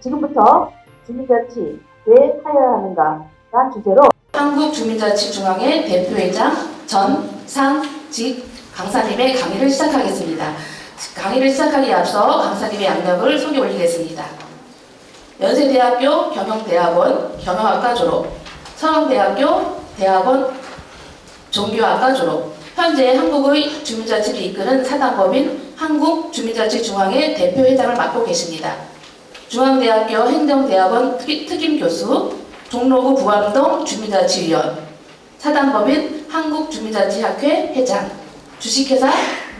지금부터 주민자치 왜 하여야 하는가라는 주제로 한국주민자치중앙회 대표회장 전상직 강사님의 강의를 시작하겠습니다. 강의를 시작하기에 앞서 강사님의 양력을 소개 올리겠습니다. 연세대학교 경영대학원 경영학과 졸업, 서강대학교 대학원 종교학과 졸업, 현재 한국의 주민자치를 이끄는 사단법인 한국주민자치중앙회 대표회장을 맡고 계십니다. 중앙대학교 행정대학원 특임교수, 종로구 부암동 주민자치위원, 사단법인 한국주민자치학회 회장, 주식회사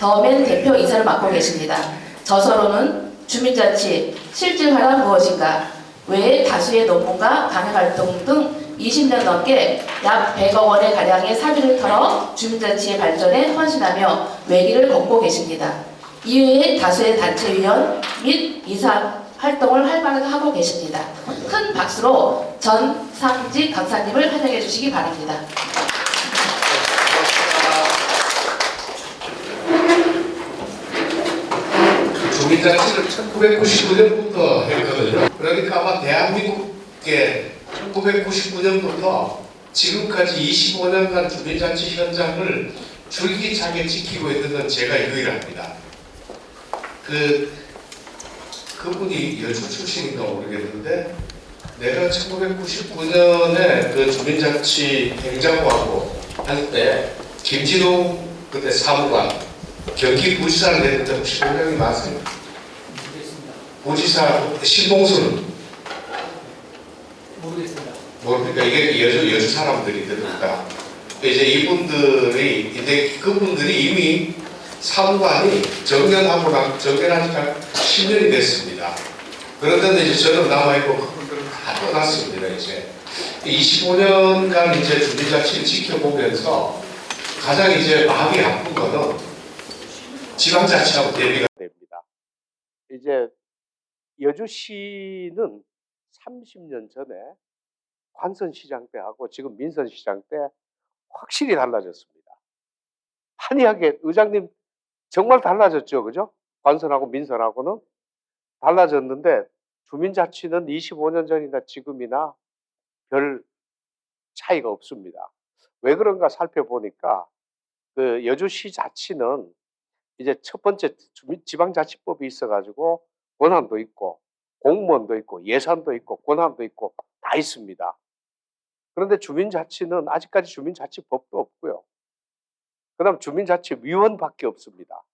더맨 대표이사를 맡고 계십니다. 저서로는 주민자치, 실질화란 무엇인가, 외에 다수의 논문과 강의활동 등 20년 넘게 약 100억 원의 가량의 사비를 털어 주민자치의 발전에 헌신하며 외길을 걷고 계십니다. 이외에 다수의 단체위원 및 이사 활동을 활발하게 하고 계십니다. 큰 박수로 전상직 강사님을 환영해 주시기 바랍니다. 주민자치를 1999년부터 했거든요. 그러니까 아마 대한민국에 1999년부터 지금까지 25년간 주민자치 현장을 줄기차게 지키고 있는 건 제가 유일합니다. 그분이 여주 출신인가 모르겠는데, 내가 1999년에 그 주민자치 행정부하고 할 때 김진웅 그때 사무관 경기부지사를 했는데 혹시 본명이 맞으세요? 부지사 신봉수는? 모르겠습니다. 모르니까 이게 여주 사람들이니까 이제 이분들이 이제 그분들이 이미 사무관이 정년한 지가 10년이 됐습니다. 그런데 이제 저는 남아있고 그분들은 다 떠났습니다. 이제 25년간 이제 주민자치를 지켜보면서 가장 이제 마음이 아픈 거는 지방자치하고 대비가 됩니다. 이제 여주시는 30년 전에 관선시장 때하고 지금 민선시장 때 확실히 달라졌습니다. 한이하게 의장님 정말 달라졌죠, 그죠? 관선하고 민선하고는 달라졌는데 주민자치는 25년 전이나 지금이나 별 차이가 없습니다. 왜 그런가 살펴보니까 그 여주시 자치는 이제 첫 번째 지방자치법이 있어가지고 권한도 있고 공무원도 있고 예산도 있고 권한도 있고 다 있습니다. 그런데 주민자치는 아직까지 주민자치법도 없고요. 그 다음 주민자치위원밖에 없습니다.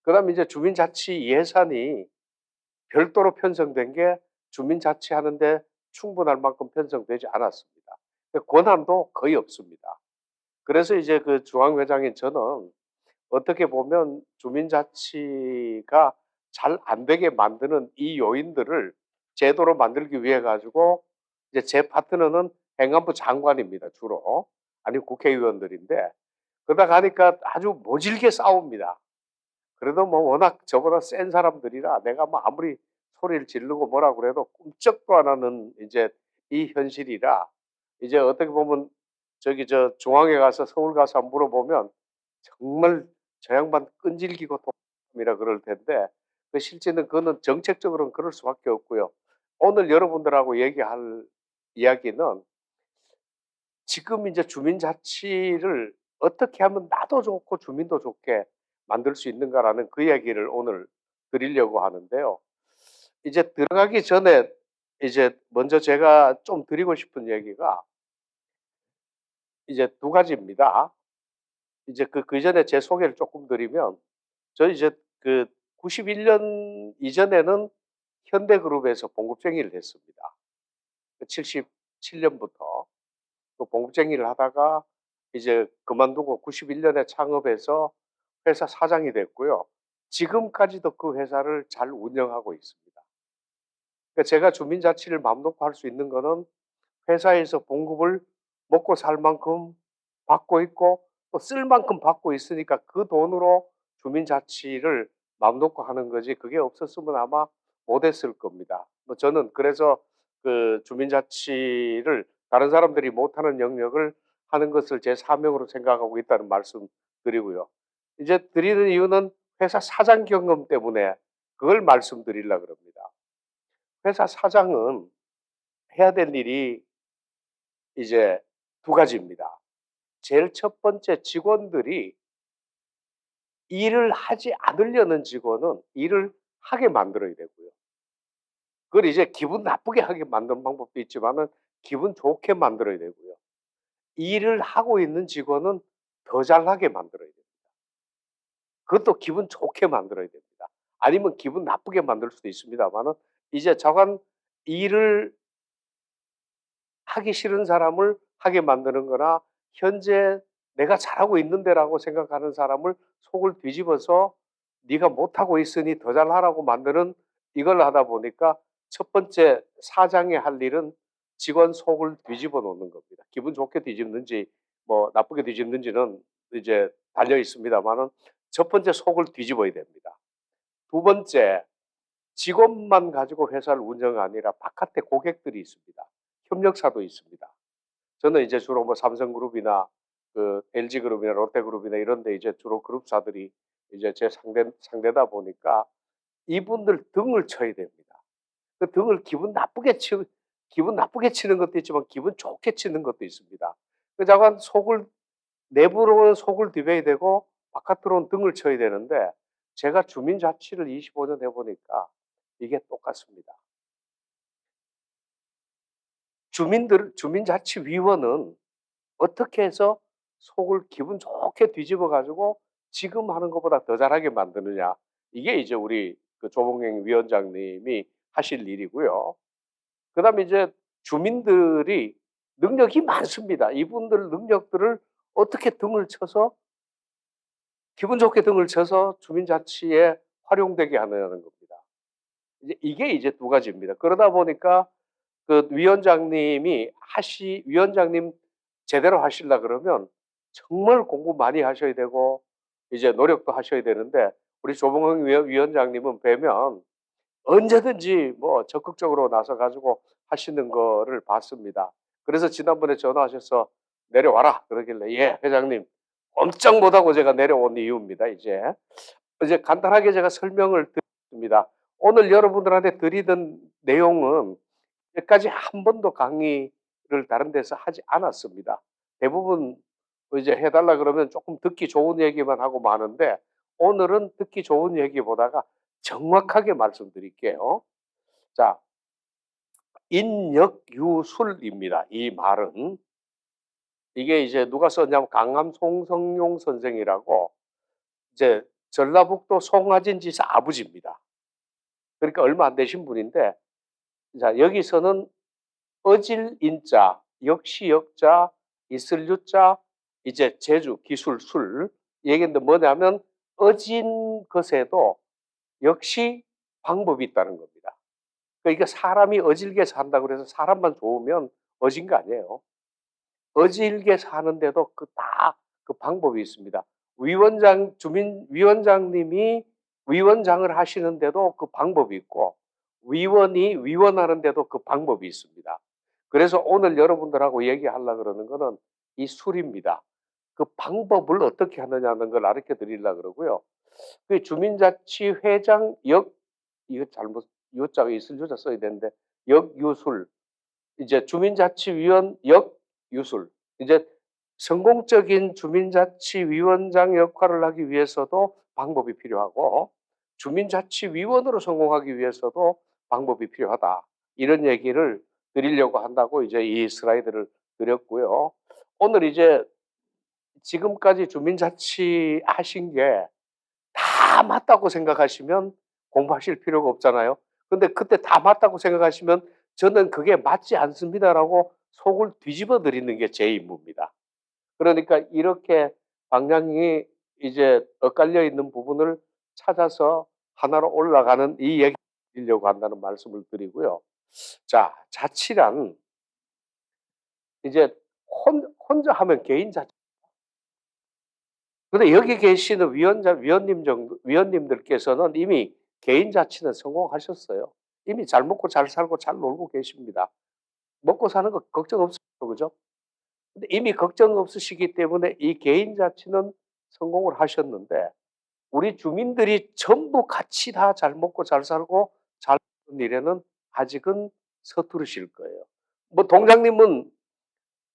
그 다음 이제 주민자치 예산이 별도로 편성된 게 주민자치 하는데 충분할 만큼 편성되지 않았습니다. 권한도 거의 없습니다. 그래서 이제 그 중앙회장인 저는 어떻게 보면 주민자치가 잘 안 되게 만드는 이 요인들을 제도로 만들기 위해 가지고 이제 제 파트너는 행안부 장관입니다. 주로. 아니면 국회의원들인데 그러다 가니까 아주 모질게 싸웁니다. 그래도 뭐 워낙 저보다 센 사람들이라 내가 뭐 아무리 소리를 지르고 뭐라 그래도 꿈쩍도 안 하는 이제 이 현실이라 이제 어떻게 보면 저기 저 중앙에 가서 서울 가서 물어보면 정말 저 양반 끈질기고 독이라 그럴 텐데 그 실제는 그거는 정책적으로는 그럴 수밖에 없고요. 오늘 여러분들하고 얘기할 이야기는 지금 이제 주민자치를 어떻게 하면 나도 좋고 주민도 좋게 만들 수 있는가라는 그 이야기를 오늘 드리려고 하는데요. 이제 들어가기 전에 이제 먼저 제가 좀 드리고 싶은 얘기가 이제 두 가지입니다. 이제 그 전에 제 소개를 조금 드리면 저 이제 그 91년 이전에는 현대그룹에서 봉급쟁이를 했습니다. 77년부터 그 봉급쟁이를 하다가 이제 그만두고 91년에 창업해서 회사 사장이 됐고요. 지금까지도 그 회사를 잘 운영하고 있습니다. 그러니까 제가 주민자치를 마음 놓고 할 수 있는 거는 회사에서 봉급을 먹고 살 만큼 받고 있고 또 쓸 만큼 받고 있으니까 그 돈으로 주민자치를 마음 놓고 하는 거지 그게 없었으면 아마 못했을 겁니다. 뭐 저는 그래서 그 주민자치를 다른 사람들이 못하는 영역을 하는 것을 제 사명으로 생각하고 있다는 말씀 드리고요. 이제 드리는 이유는 회사 사장 경험 때문에 그걸 말씀드리려고 합니다. 회사 사장은 해야 될 일이 이제 두 가지입니다. 제일 첫 번째, 직원들이 일을 하지 않으려는 직원은 일을 하게 만들어야 되고요. 그걸 이제 기분 나쁘게 하게 만드는 방법도 있지만은 기분 좋게 만들어야 되고요. 일을 하고 있는 직원은 더 잘나게 만들어야 됩니다. 그것도 기분 좋게 만들어야 됩니다. 아니면 기분 나쁘게 만들 수도 있습니다만은 이제 저간 일을 하기 싫은 사람을 하게 만드는 거나 현재 내가 잘하고 있는데라고 생각하는 사람을 속을 뒤집어서 네가 못하고 있으니 더 잘하라고 만드는 이걸 하다 보니까 첫 번째 사장이 할 일은 직원 속을 뒤집어 놓는 겁니다. 기분 좋게 뒤집는지 뭐 나쁘게 뒤집는지는 이제 달려 있습니다만은 첫 번째 속을 뒤집어야 됩니다. 두 번째, 직원만 가지고 회사를 운영이 아니라 바깥에 고객들이 있습니다. 협력사도 있습니다. 저는 이제 주로 뭐 삼성그룹이나 그 LG그룹이나 롯데그룹이나 이런 데 이제 주로 그룹사들이 이제 제 상대다 보니까 이분들 등을 쳐야 됩니다. 그 등을 기분 나쁘게 치는 것도 있지만 기분 좋게 치는 것도 있습니다. 그 자관 속을 내부로는 속을 디벼야 되고 바깥으로는 등을 쳐야 되는데 제가 주민자치를 25년 해 보니까 이게 똑같습니다. 주민자치위원은 어떻게 해서 속을 기분 좋게 뒤집어 가지고 지금 하는 것보다 더 잘하게 만드느냐. 이게 이제 우리 그 조봉행 위원장님이 하실 일이고요. 그다음에 이제 주민들이 능력이 많습니다. 이분들 능력들을 어떻게 등을 쳐서 기분 좋게 등을 쳐서 주민자치에 활용되게 하느냐는 겁니다. 이게 이제 두 가지입니다. 그러다 보니까 그 위원장님 제대로 하시려 그러면 정말 공부 많이 하셔야 되고 이제 노력도 하셔야 되는데 우리 조봉영 위원장님은 뵈면 언제든지 뭐 적극적으로 나서 가지고 하시는 거를 봤습니다. 그래서 지난번에 전화하셔서 "내려와라." 그러길래 "예, 회장님." 꼼짝 못하고 제가 내려온 이유입니다, 이제. 이제 간단하게 제가 설명을 드리겠습니다. 오늘 여러분들한테 드리던 내용은 여기까지 한 번도 강의를 다른 데서 하지 않았습니다. 대부분 이제 해 달라 그러면 조금 듣기 좋은 얘기만 하고 마는데 오늘은 듣기 좋은 얘기보다가 정확하게 말씀드릴게요. 자, 인역유술입니다. 이 말은. 이게 이제 누가 썼냐면 강남 송성용 선생이라고 이제 전라북도 송화진 지사 아버지입니다. 그러니까 얼마 안 되신 분인데 자, 여기서는 어질 인자, 역시 역자, 있을 유자, 이제 제주, 기술, 술. 얘기인데 뭐냐면 어진 것에도 역시 방법이 있다는 겁니다. 그러니까 사람이 어질게 산다고 그래서 사람만 좋으면 어진 거 아니에요. 어질게 사는데도 그 방법이 있습니다. 위원장님이 위원장을 하시는데도 그 방법이 있고 위원이 위원하는데도 그 방법이 있습니다. 그래서 오늘 여러분들하고 얘기하려고 그러는 거는 이 술입니다. 그 방법을 어떻게 하느냐는 걸 가르쳐 드리려고 그러고요. 그 주민자치회장 이거 잘못 요자가 있을 유자 써야 되는데 역유술 이제 주민자치위원 역유술 이제 성공적인 주민자치위원장 역할을 하기 위해서도 방법이 필요하고 주민자치위원으로 성공하기 위해서도 방법이 필요하다. 이런 얘기를 드리려고 한다고 이제 이 슬라이드를 드렸고요. 오늘 이제 지금까지 주민자치 하신 게 다 맞다고 생각하시면 공부하실 필요가 없잖아요. 근데 그때 다 맞다고 생각하시면 저는 그게 맞지 않습니다라고 속을 뒤집어 드리는 게 제 임무입니다. 그러니까 이렇게 방향이 이제 엇갈려 있는 부분을 찾아서 하나로 올라가는 이 얘기를 드리려고 한다는 말씀을 드리고요. 자, 자치란 이제 혼자 하면 개인 자치. 근데 여기 계시는 위원님들께서는 이미 개인 자치는 성공하셨어요. 이미 잘 먹고 잘 살고 잘 놀고 계십니다. 먹고 사는 거 걱정 없어요. 그죠? 근데 이미 걱정 없으시기 때문에 이 개인 자치는 성공을 하셨는데 우리 주민들이 전부 같이 다 잘 먹고 잘 살고 잘 사는 일에는 아직은 서투르실 거예요. 뭐 동장님은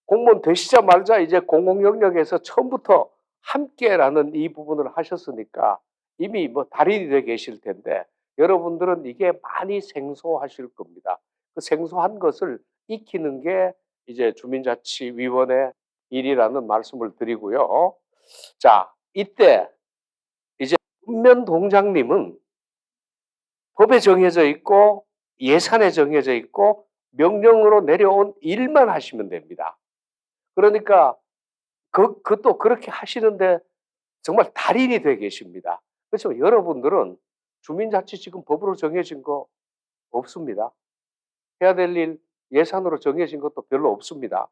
공무원 되시자마자 이제 공공 영역에서 처음부터 함께라는 이 부분을 하셨으니까 이미 뭐 달인이 돼 계실 텐데 여러분들은 이게 많이 생소하실 겁니다. 그 생소한 것을 익히는 게 이제 주민자치위원회 일이라는 말씀을 드리고요. 자, 이때 이제 읍면 동장님은 법에 정해져 있고 예산에 정해져 있고 명령으로 내려온 일만 하시면 됩니다. 그러니까 그것도 그렇게 하시는데 정말 달인이 돼 계십니다. 그렇죠? 여러분들은 주민자치 지금 법으로 정해진 거 없습니다. 해야 될 일 예산으로 정해진 것도 별로 없습니다.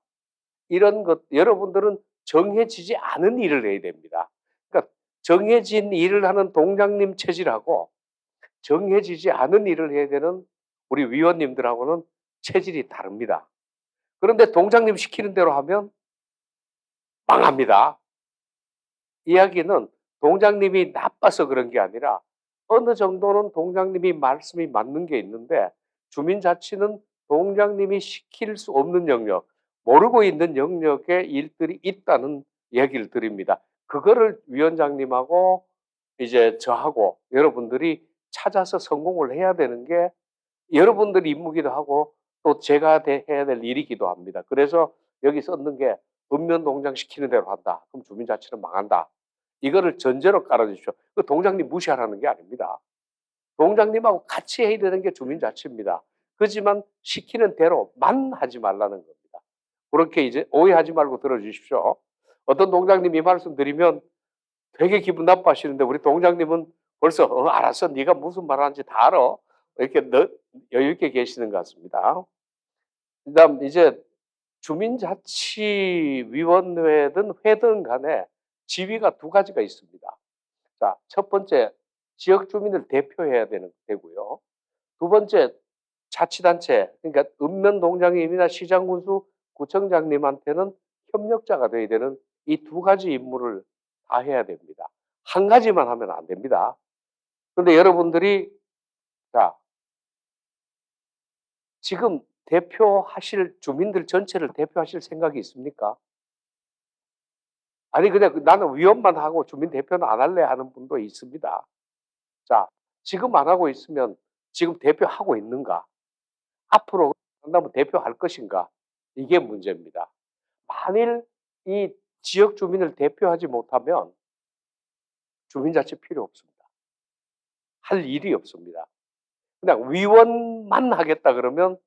이런 것 여러분들은 정해지지 않은 일을 해야 됩니다. 그러니까 정해진 일을 하는 동장님 체질하고 정해지지 않은 일을 해야 되는 우리 위원님들하고는 체질이 다릅니다. 그런데 동장님 시키는 대로 하면 망합니다. 이야기는 동장님이 나빠서 그런 게 아니라 어느 정도는 동장님이 말씀이 맞는 게 있는데 주민자치는 동장님이 시킬 수 없는 영역, 모르고 있는 영역의 일들이 있다는 얘기를 드립니다. 그거를 위원장님하고 이제 저하고 여러분들이 찾아서 성공을 해야 되는 게 여러분들 임무기도 하고 또 제가 해야 될 일이기도 합니다. 그래서 여기 썼는 게 읍면동장 시키는 대로 한다. 그럼 주민자치는 망한다. 이거를 전제로 깔아주십시오. 그 동장님 무시하라는 게 아닙니다. 동장님하고 같이 해야 되는 게 주민자치입니다. 그렇지만 시키는 대로만 하지 말라는 겁니다. 그렇게 이제 오해하지 말고 들어주십시오. 어떤 동장님이 말씀 드리면 되게 기분 나빠하시는데 우리 동장님은 벌써 알았어. 네가 무슨 말 하는지 다 알아. 이렇게 여유 있게 계시는 것 같습니다. 그다음 이제 주민자치위원회든 회든 간에 지위가 두 가지가 있습니다. 자, 첫 번째 지역 주민을 대표해야 되고요. 두 번째 자치단체 그러니까 읍면동장님이나 시장군수 구청장님한테는 협력자가 돼야 되는 이 두 가지 임무를 다 해야 됩니다. 한 가지만 하면 안 됩니다. 그런데 여러분들이 자 지금 대표하실 주민들 전체를 대표하실 생각이 있습니까? 아니 그냥 나는 위원만 하고 주민 대표는 안 할래 하는 분도 있습니다. 자, 지금 안 하고 있으면 지금 대표하고 있는가? 앞으로 한다면 대표할 것인가? 이게 문제입니다. 만일 이 지역 주민을 대표하지 못하면 주민자치 필요 없습니다. 할 일이 없습니다. 그냥 위원만 하겠다 그러면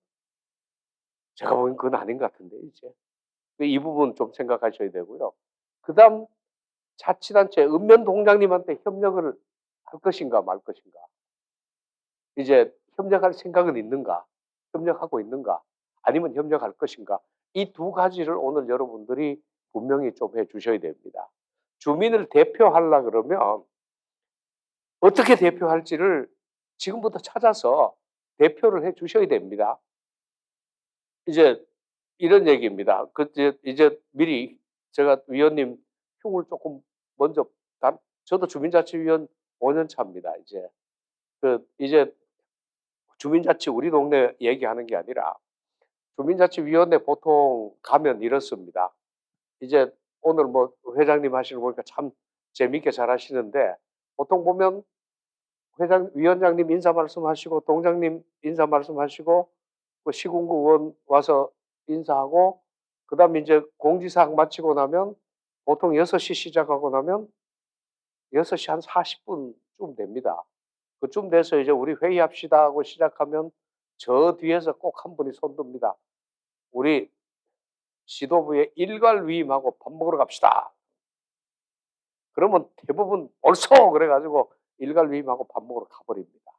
제가 보기엔 그건 아닌 것 같은데 이제. 이 부분 좀 생각하셔야 되고요. 그다음 자치단체 읍면동장님한테 협력을 할 것인가 말 것인가. 이제 협력할 생각은 있는가? 협력하고 있는가? 아니면 협력할 것인가? 이 두 가지를 오늘 여러분들이 분명히 좀 해 주셔야 됩니다. 주민을 대표하려 그러면 어떻게 대표할지를 지금부터 찾아서 대표를 해 주셔야 됩니다. 이제 이런 얘기입니다. 이제 미리 제가 위원님 흉을 조금 먼저 저도 주민자치위원 5년 차입니다. 이제 주민자치 우리 동네 얘기하는 게 아니라 주민자치위원회 보통 가면 이렇습니다. 이제 오늘 뭐 회장님 하시는 거 보니까 참 재밌게 잘 하시는데 보통 보면 위원장님 인사 말씀하시고 동장님 인사 말씀하시고 그 시군구 의원 와서 인사하고 그다음에 이제 공지사항 마치고 나면 보통 6시 시작하고 나면 6시 한 40분쯤 됩니다. 그쯤 돼서 이제 우리 회의합시다 하고 시작하면 저 뒤에서 꼭 한 분이 손 듭니다. 우리 지도부의 일괄 위임하고 밥 먹으러 갑시다. 그러면 대부분 옳소 그래가지고 일괄 위임하고 밥 먹으러 가버립니다.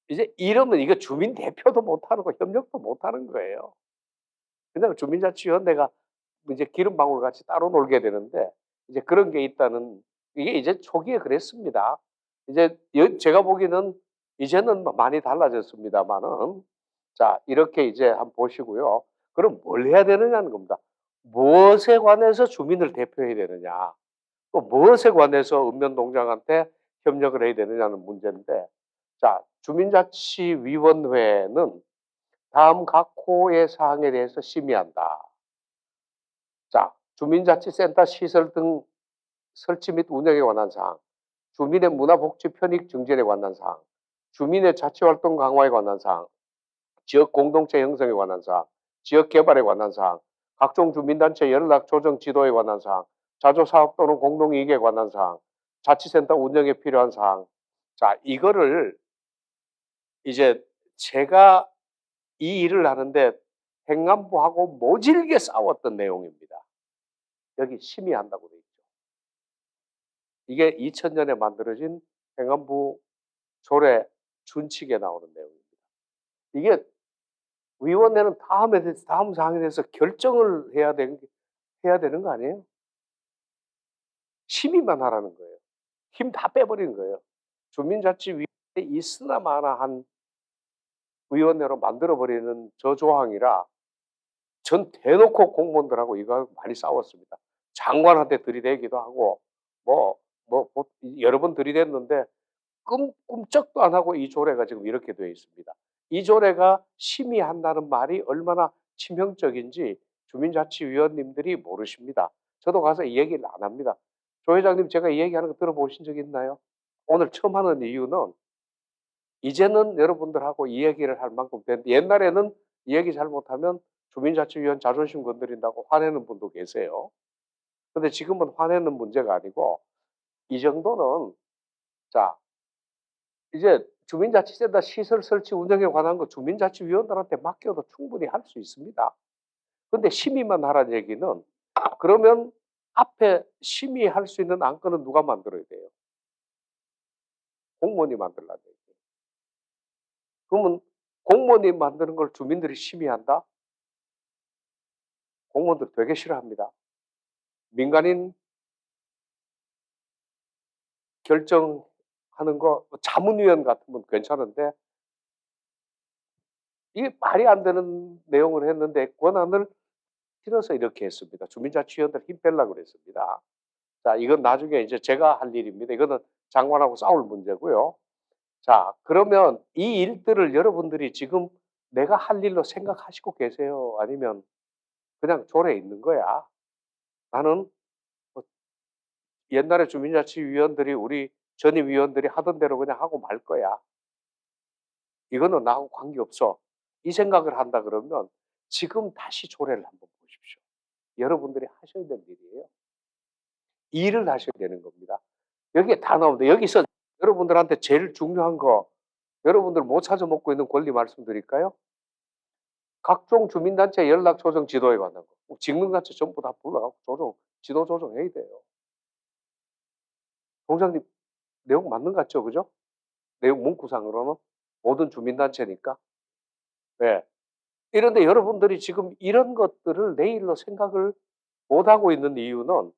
이제 이러면 이거 주민 대표도 못하는 거 협력도 못하는 거예요. 그냥 주민자치위원회가 이제 기름방울 같이 따로 놀게 되는데 이제 그런 게 있다는 이게 이제 초기에 그랬습니다. 이제 제가 보기에는 이제는 많이 달라졌습니다만은 자 이렇게 이제 한번 보시고요. 그럼 뭘 해야 되느냐는 겁니다. 무엇에 관해서 주민을 대표해야 되느냐, 또 무엇에 관해서 읍면동장한테 협력을 해야 되느냐는 문제인데 자 주민자치위원회는 다음 각 호의 사항에 대해서 심의한다. 자, 주민자치센터 시설 등 설치 및 운영에 관한 사항, 주민의 문화복지 편익 증진에 관한 사항, 주민의 자치활동 강화에 관한 사항, 지역 공동체 형성에 관한 사항, 지역 개발에 관한 사항, 각종 주민단체 연락 조정 지도에 관한 사항, 자조사업 또는 공동이익에 관한 사항, 자치센터 운영에 필요한 사항. 자, 이거를 이제 제가 이 일을 하는데 행안부하고 모질게 싸웠던 내용입니다. 여기 심의한다고 돼 있죠. 이게 2000년에 만들어진 행안부 조례 준칙에 나오는 내용입니다. 이게 위원회는 다음 사항에 대해서 결정을 해야 되는 거 아니에요? 심의만 하라는 거예요. 힘 다 빼버리는 거예요. 주민자치위원회 있으나마나한 위원회로 만들어버리는 저 조항이라 전 대놓고 공무원들하고 이거 많이 싸웠습니다. 장관한테 들이대기도 하고 뭐 여러 번 들이댔는데 꿈쩍도 안 하고 이 조례가 지금 이렇게 되어 있습니다. 이 조례가 심의한다는 말이 얼마나 치명적인지 주민자치위원님들이 모르십니다. 저도 가서 이 얘기를 안 합니다. 조 회장님, 제가 이 얘기하는 거 들어보신 적 있나요? 오늘 처음 하는 이유는 이제는 여러분들하고 이 얘기를 할 만큼 됐는데, 옛날에는 이 얘기 잘못하면 주민자치위원 자존심 건드린다고 화내는 분도 계세요. 근데 지금은 화내는 문제가 아니고 이 정도는, 자, 이제 주민자치센터 시설 설치 운영에 관한 거 주민자치위원들한테 맡겨도 충분히 할 수 있습니다. 근데 심의만 하라는 얘기는, 그러면 앞에 심의할 수 있는 안건은 누가 만들어야 돼요? 공무원이 만들라는 얘기예요. 그러면 공무원이 만드는 걸 주민들이 심의한다? 공무원들 되게 싫어합니다. 민간인 결정하는 거 자문위원 같으면 괜찮은데 이게 말이 안 되는 내용을 했는데 권한을 실어서 이렇게 했습니다. 주민자치위원들 힘 빼려고 그랬습니다. 자, 이건 나중에 이제 제가 할 일입니다. 이거는 장관하고 싸울 문제고요. 자, 그러면 이 일들을 여러분들이 지금 내가 할 일로 생각하시고 계세요? 아니면 그냥 조례에 있는 거야? 나는 뭐 옛날에 주민자치위원들이 우리 전임위원들이 하던 대로 그냥 하고 말 거야. 이거는 나하고 관계없어. 이 생각을 한다 그러면 지금 다시 조례를 한번 보십시오. 여러분들이 하셔야 될 일이에요. 일을 하셔야 되는 겁니다. 여기에 다 나옵니다. 여기서 여러분들한테 제일 중요한 거, 여러분들 못 찾아 먹고 있는 권리 말씀드릴까요? 각종 주민단체 연락 조정 지도에 관한 거. 직능단체 전부 다 불러가고 지도 조정해야 돼요. 동장님, 내용 맞는 것 같죠? 그죠? 내용 문구상으로는 모든 주민단체니까. 네. 이런데 여러분들이 지금 이런 것들을 내일로 생각을 못하고 있는 이유는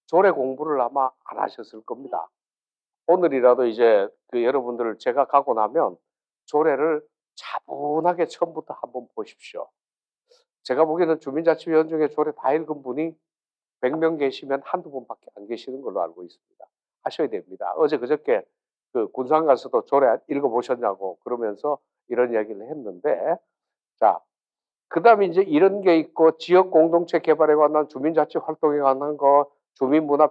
조례 공부를 아마 안 하셨을 겁니다. 오늘이라도 이제 여러분들을 제가 가고 나면 조례를 차분하게 처음부터 한번 보십시오. 제가 보기에는 주민자치위원 중에 조례 다 읽은 분이 100명 계시면 한두 분밖에 안 계시는 걸로 알고 있습니다. 하셔야 됩니다. 어제 그저께 군산 가서도 조례 읽어보셨냐고 그러면서 이런 이야기를 했는데, 자, 그 다음에 이제 이런 게 있고, 지역 공동체 개발에 관한 주민자치 활동에 관한 거, 주민문화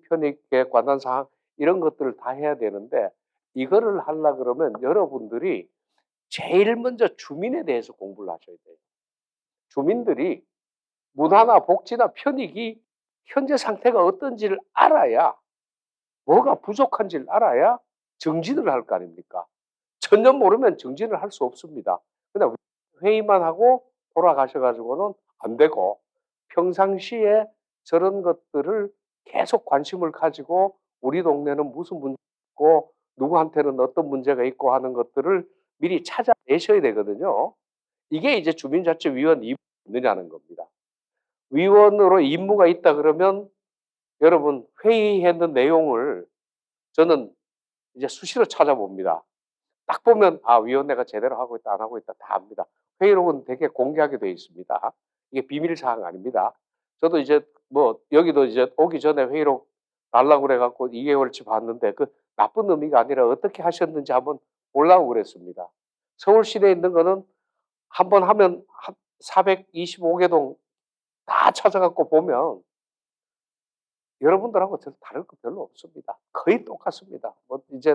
편익에 관한 사항, 이런 것들을 다 해야 되는데, 이거를 하려 그러면 여러분들이 제일 먼저 주민에 대해서 공부를 하셔야 돼요. 주민들이 문화나 복지나 편익이 현재 상태가 어떤지를 알아야, 뭐가 부족한지를 알아야 정진을 할 거 아닙니까? 전혀 모르면 정진을 할 수 없습니다. 그냥 회의만 하고 돌아가셔가지고는 안 되고, 평상시에 저런 것들을 계속 관심을 가지고 우리 동네는 무슨 문제가 있고 누구한테는 어떤 문제가 있고 하는 것들을 미리 찾아내셔야 되거든요. 이게 이제 주민자치위원 임무가 있느냐는 겁니다. 위원으로 임무가 있다 그러면 여러분 회의했는 내용을 저는 이제 수시로 찾아봅니다. 딱 보면 위원회가 제대로 하고 있다 안 하고 있다 다 압니다. 회의록은 되게 공개하게 되어 있습니다. 이게 비밀 사항 아닙니다. 저도 이제 여기도 이제 오기 전에 회의록 달라고 그래 갖고 2개월치 봤는데 그 나쁜 의미가 아니라 어떻게 하셨는지 한번 보려고 그랬습니다. 서울시내에 있는 거는 한 번 하면 425개 동 다 찾아갖고 보면 여러분들하고 다를 거 별로 없습니다. 거의 똑같습니다. 뭐 이제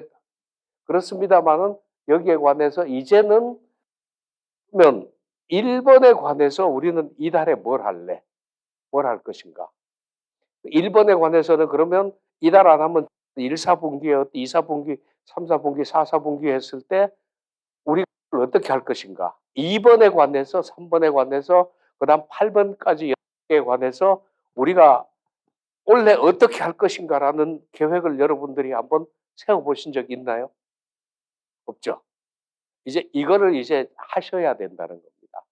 그렇습니다만은 여기에 관해서 이제는 그러면 1번에 관해서 우리는 이달에 뭘 할래? 뭘 할 것인가? 1번에 관해서는 그러면 이달 안 하면 1, 4분기에 2, 4분기, 3, 4분기, 4, 4분기 했을 때 우리가 어떻게 할 것인가? 2번에 관해서 3번에 관해서 그다음 8번까지 에 관해서 우리가 올해 어떻게 할 것인가라는 계획을 여러분들이 한번 세워 보신 적 있나요? 없죠. 이제 이거를 이제 하셔야 된다는 겁니다.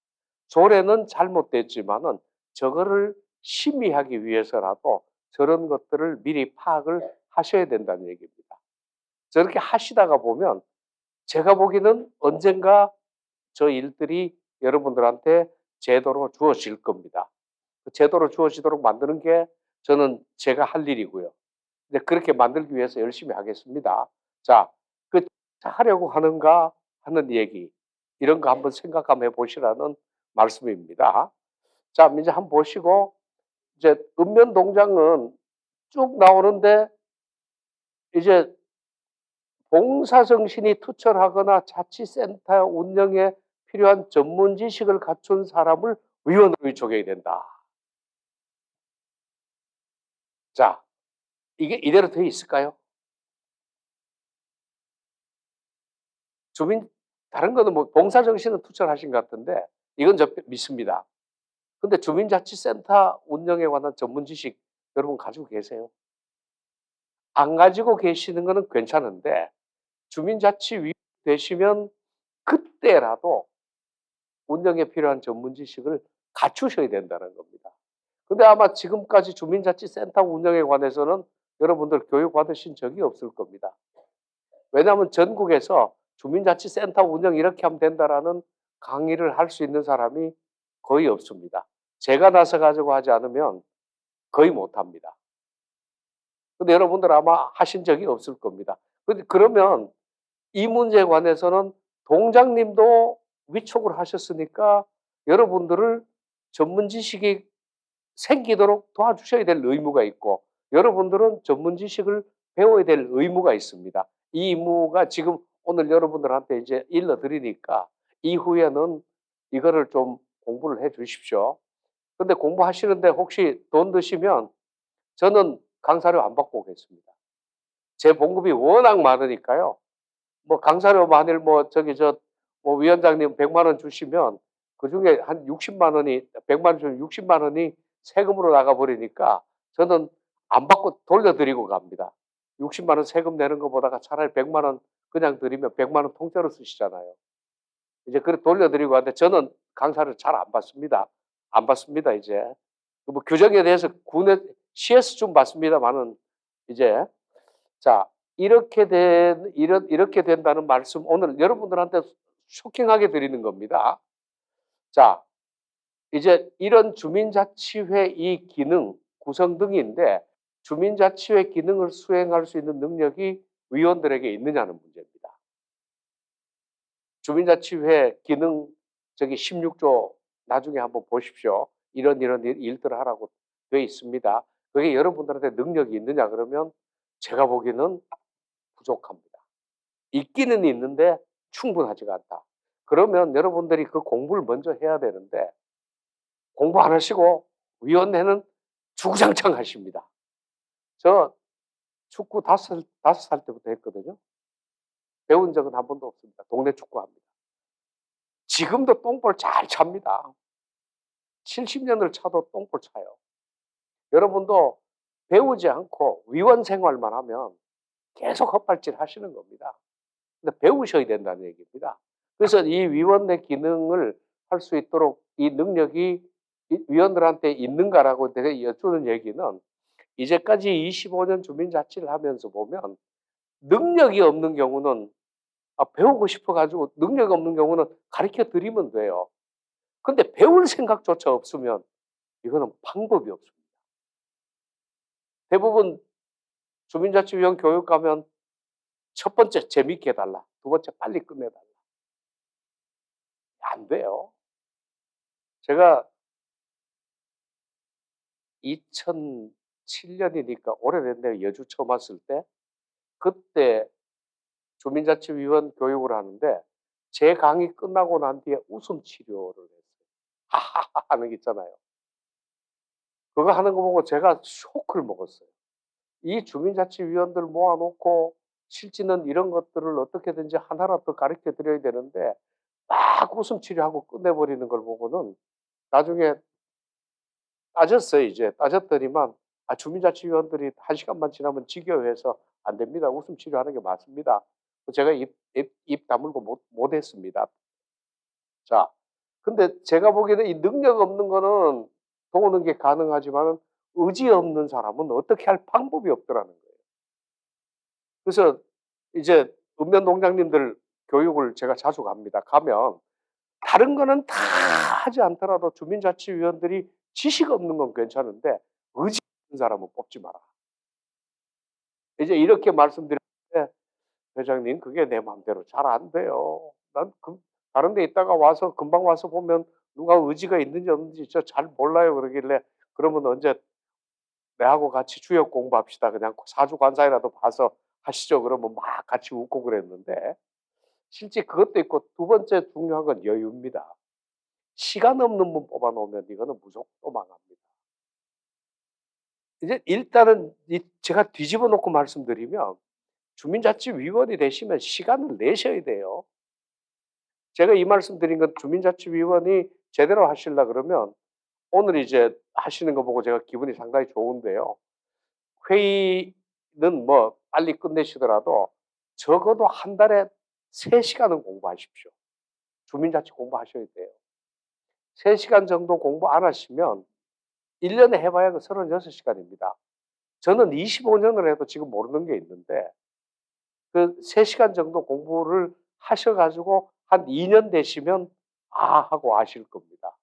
조례는 잘못됐지만은 저거를 심의하기 위해서라도 저런 것들을 미리 파악을 하셔야 된다는 얘기입니다. 저렇게 하시다가 보면 제가 보기에는 언젠가 저 일들이 여러분들한테 제도로 주어질 겁니다. 제도로 주어지도록 만드는 게 저는 제가 할 일이고요. 근데 그렇게 만들기 위해서 열심히 하겠습니다. 자, 그 하려고 하는가 하는 얘기 이런 거 한번 생각 한번 해보시라는 말씀입니다. 자, 이제 한번 보시고 이제 읍면 동장은 쭉 나오는데 이제 봉사정신이 투철하거나 자치센터 운영에 필요한 전문 지식을 갖춘 사람을 위원으로 위촉해야 된다. 자, 이게 이대로 되어 있을까요? 주민 다른 거는 뭐 봉사정신은 투철하신 것 같은데 이건 저 믿습니다. 근데 주민자치센터 운영에 관한 전문 지식 여러분 가지고 계세요? 안 가지고 계시는 거는 괜찮은데 주민자치위 되시면 그때라도 운영에 필요한 전문 지식을 갖추셔야 된다는 겁니다. 근데 아마 지금까지 주민자치센터 운영에 관해서는 여러분들 교육받으신 적이 없을 겁니다. 왜냐하면 전국에서 주민자치센터 운영 이렇게 하면 된다라는 강의를 할 수 있는 사람이 거의 없습니다. 제가 나서 가지고 하지 않으면 거의 못합니다. 근데 여러분들 아마 하신 적이 없을 겁니다. 그러면 이 문제에 관해서는 동장님도 위촉을 하셨으니까 여러분들을 전문 지식이 생기도록 도와주셔야 될 의무가 있고 여러분들은 전문 지식을 배워야 될 의무가 있습니다. 이 의무가 지금 오늘 여러분들한테 이제 일러드리니까 이후에는 이거를 좀 공부를 해 주십시오. 근데 공부하시는데 혹시 돈 드시면 저는 강사료 안 받고 오겠습니다. 제 봉급이 워낙 많으니까요. 뭐 강사료 만일 뭐 저기 뭐 위원장님 100만 원 주시면 그중에 한 60만 원이 100만 원 주면 60만 원이 세금으로 나가 버리니까 저는 안 받고 돌려드리고 갑니다. 60만 원 세금 내는 것보다가 차라리 100만 원 그냥 드리면 100만 원 통째로 쓰시잖아요. 이제 그래 돌려드리고 하는데 저는 강사를 잘 안 받습니다. 안 받습니다, 이제. 뭐 규정에 대해서 군에 시에서 좀 받습니다만은 이제 자, 이렇게 된다는 말씀 오늘 여러분들한테 쇼킹하게 드리는 겁니다. 자, 이제 이런 주민자치회 이 기능 구성 등인데 주민자치회 기능을 수행할 수 있는 능력이 위원들에게 있느냐는 문제입니다. 주민자치회 기능 저기 16조 나중에 한번 보십시오. 이런 일들을 하라고 돼 있습니다. 그게 여러분들한테 능력이 있느냐 그러면 제가 보기에는 부족합니다. 있기는 있는데 충분하지가 않다. 그러면 여러분들이 그 공부를 먼저 해야 되는데 공부 안 하시고 위원회는 주구장창 하십니다. 저 축구 5살 때부터 했거든요. 배운 적은 한 번도 없습니다. 동네 축구합니다. 지금도 똥볼 잘 찹니다. 70년을 차도 똥볼 차요. 여러분도 배우지 않고 위원 생활만 하면 계속 헛발질 하시는 겁니다. 근데 배우셔야 된다는 얘기입니다. 그래서 이 위원회 기능을 할 수 있도록 이 능력이 위원들한테 있는가라고 내가 여쭈는 얘기는 이제까지 25년 주민자치를 하면서 보면 능력이 없는 경우는 배우고 싶어가지고 능력이 없는 경우는 가르쳐 드리면 돼요. 근데 배울 생각조차 없으면 이거는 방법이 없습니다. 대부분 주민자치위원 교육 가면 첫 번째 재밌게 해달라. 두 번째 빨리 끝내달라. 안 돼요. 제가 2007년이니까 오래됐네요. 여주 처음 왔을 때. 그때 주민자치위원 교육을 하는데 제 강의 끝나고 난 뒤에 웃음 치료를 했어요. 하하하 하는 게 있잖아요. 그거 하는 거 보고 제가 쇼크를 먹었어요. 이 주민자치위원들 모아놓고 실지는 이런 것들을 어떻게든지 하나라도 가르쳐 드려야 되는데 막 웃음 치료하고 끝내버리는 걸 보고는 나중에 따졌어요. 이제 따졌더니만 주민자치위원들이 1시간만 지나면 지겨워해서 안 됩니다. 웃음 치료하는 게 맞습니다. 제가 입 다물고 못 했습니다. 자, 근데 제가 보기에는 이 능력 없는 거는 도우는 게 가능하지만 의지 없는 사람은 어떻게 할 방법이 없더라는 거예요. 그래서 이제 읍면농장님들 교육을 제가 자주 갑니다. 가면 다른 거는 다 하지 않더라도 주민자치위원들이 지식 없는 건 괜찮은데 의지 없는 사람은 뽑지 마라. 이제 이렇게 말씀드렸는데 회장님 그게 내 마음대로 잘 안 돼요. 난 다른 데 있다가 와서 금방 와서 보면 누가 의지가 있는지 없는지 저 잘 몰라요 그러길래 그러면 언제 내하고 같이 주역 공부합시다. 그냥 사주관사이라도 봐서 하시죠. 그러면 막 같이 웃고 그랬는데 실제 그것도 있고 두 번째 중요한 건 여유입니다. 시간 없는 분 뽑아 놓으면 이거는 무조건 망합니다. 이제 일단은 제가 뒤집어 놓고 말씀드리면 주민자치위원이 되시면 시간을 내셔야 돼요. 제가 이 말씀드린 건 주민자치위원이 제대로 하시려 그러면 오늘 이제 하시는 거 보고 제가 기분이 상당히 좋은데요. 회의는 뭐 빨리 끝내시더라도 적어도 한 달에 3시간은 공부하십시오. 주민자치 공부하셔야 돼요. 3시간 정도 공부 안 하시면 1년에 해봐야 그 36시간입니다. 저는 25년을 해도 지금 모르는 게 있는데 그 3시간 정도 공부를 하셔가지고 한 2년 되시면 하고 아실 겁니다.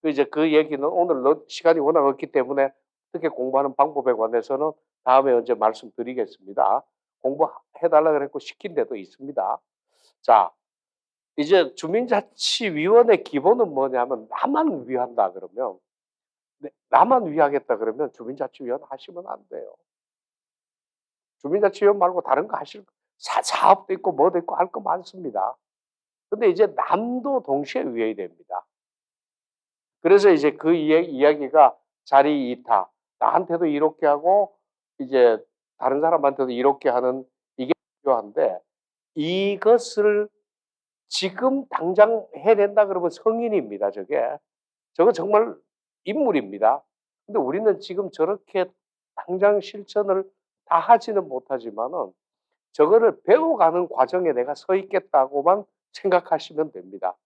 이제 그 얘기는 오늘 시간이 워낙 없기 때문에 어떻게 공부하는 방법에 관해서는 다음에 언제 말씀드리겠습니다. 공부해달라 그랬고 시킨 데도 있습니다. 자, 이제 주민자치위원회 기본은 뭐냐면 나만 위한다 그러면 나만 위하겠다 그러면 주민자치위원 하시면 안 돼요. 주민자치위원 말고 다른 거 하실 사업도 있고 뭐도 있고 할 거 많습니다. 근데 이제 남도 동시에 위해야 됩니다. 그래서 이제 그 이야기가 자리 이타, 나한테도 이렇게 하고 이제 다른 사람한테도 이렇게 하는 이게 필요한데 이것을 지금 당장 해낸다 그러면 성인입니다. 저거 정말 인물입니다. 근데 우리는 지금 저렇게 당장 실천을 다 하지는 못하지만은 저거를 배워가는 과정에 내가 서 있겠다고만 생각하시면 됩니다.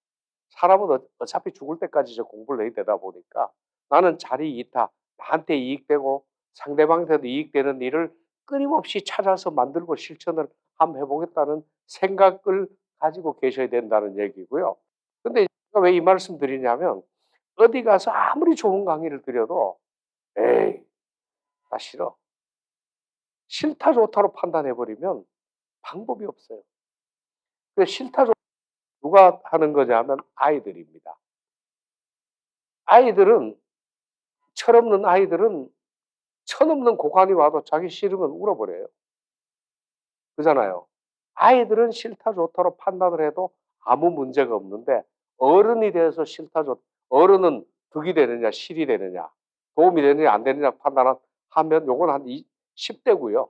사람은 어차피 죽을 때까지 저 공부를 해야 되다 보니까 나는 자리 이타, 나한테 이익되고 상대방한테도 이익되는 일을 끊임없이 찾아서 만들고 실천을 한번 해보겠다는 생각을 가지고 계셔야 된다는 얘기고요. 근데 제가 왜 이 말씀 드리냐면 어디 가서 아무리 좋은 강의를 드려도 에이, 나 싫어. 싫다 좋다로 판단해 버리면 방법이 없어요. 싫다 좋다 누가 하는 거냐면 아이들입니다. 아이들은 철없는 아이들은 천없는 고관이 와도 자기 싫으면 울어버려요. 그잖아요. 아이들은 싫다 좋다로 판단을 해도 아무 문제가 없는데 어른이 돼서 싫다 좋다 어른은 득이 되느냐 실이 되느냐 도움이 되느냐 안 되느냐 판단하면 요건 한 10대고요.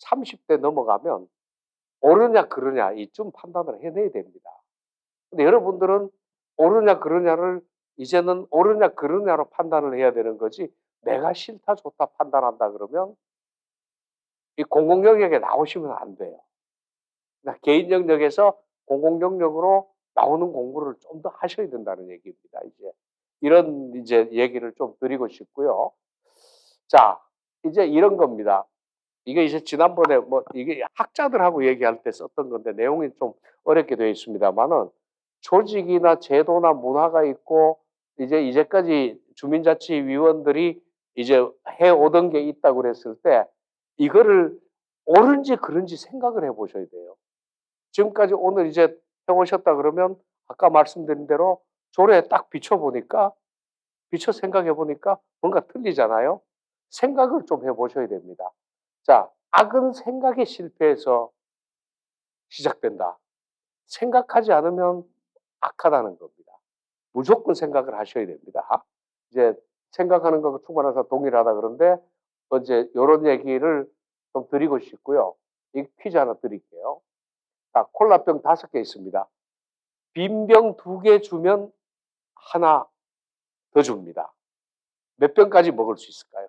30대 넘어가면 옳으냐 그르냐 이쯤 판단을 해내야 됩니다. 근데 여러분들은 옳으냐 그르냐를 이제는 옳으냐 그르냐로 판단을 해야 되는 거지 내가 싫다 좋다 판단한다 그러면 이 공공 영역에 나오시면 안 돼요. 개인 영역에서 공공 영역으로 나오는 공부를 좀 더 하셔야 된다는 얘기입니다. 이런 얘기를 좀 드리고 싶고요. 자, 이제 이런 겁니다. 이게 이제 지난번에 이게 학자들하고 얘기할 때 썼던 건데 내용이 좀 어렵게 되어 있습니다만은 조직이나 제도나 문화가 있고 이제까지 주민자치위원들이 이제 해오던 게 있다고 그랬을 때 이거를 옳은지 그른지 생각을 해 보셔야 돼요. 지금까지 오늘 이제 해 오셨다 그러면 아까 말씀드린 대로 조례에 딱 비춰 보니까 비춰 생각해 보니까 뭔가 틀리잖아요. 생각을 좀 해 보셔야 됩니다. 자, 악은 생각의 실패에서 시작된다. 생각하지 않으면 악하다는 겁니다. 무조건 생각을 하셔야 됩니다. 이제 생각하는 거가 충분해서 동일하다 그런데 이제 요런 얘기를 좀 드리고 싶고요. 이 퀴즈 하나 드릴게요. 자, 콜라병 5개 있습니다. 빈 병 2개 주면 하나 더 줍니다. 몇 병까지 먹을 수 있을까요?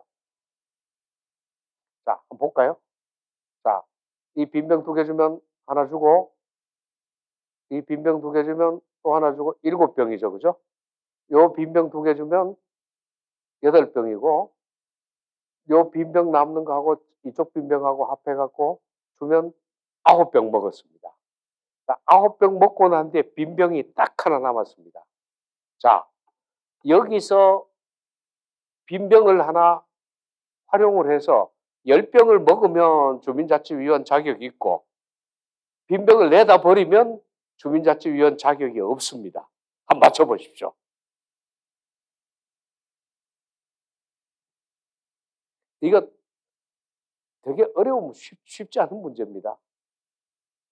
자, 한번 볼까요? 자, 이 빈 병 2개 주면 하나 주고, 이 빈 병 2개 주면 또 하나 주고, 7병이죠. 그죠? 요 빈 병 2개 주면 8병이고, 요 빈 병 남는 거하고 이쪽 빈 병하고 합해갖고 주면 9병 먹었습니다. 자, 9병 먹고 난 뒤에 빈 병이 딱 하나 남았습니다. 자, 여기서 빈 병을 하나 활용을 해서 10병을 먹으면 주민자치위원 자격이 있고, 빈 병을 내다 버리면 주민자치위원 자격이 없습니다. 한번 맞춰보십시오. 이거 되게 어려운, 쉽지 않은 문제입니다.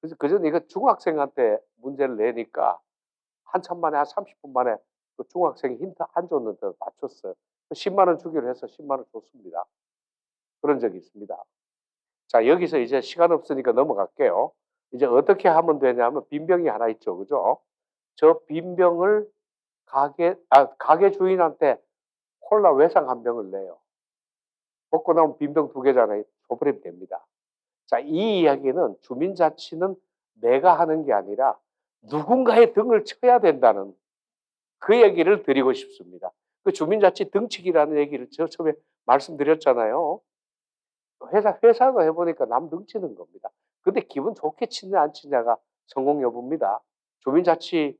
그래서 그전에 이거 중학생한테 문제를 내니까 한참 만에 한 30분 만에 그 중학생이 힌트 안 줬는데 맞췄어요. 10만 원 주기로 해서 10만 원 줬습니다. 그런 적이 있습니다. 자, 여기서 이제 시간 없으니까 넘어갈게요. 이제 어떻게 하면 되냐면 빈병이 하나 있죠. 그죠? 저 빈병을 가게 주인한테 콜라 외상 한 병을 내요. 먹고 나면 빈병 2개잖아요. 줘버리면 됩니다. 자, 이 이야기는 주민자치는 내가 하는 게 아니라 누군가의 등을 쳐야 된다는 그 얘기를 드리고 싶습니다. 그 주민자치 등치기라는 얘기를 저 처음에 말씀드렸잖아요. 회사도 해보니까 남 등치는 겁니다. 근데 기분 좋게 치냐 안 치냐가 성공 여부입니다. 주민자치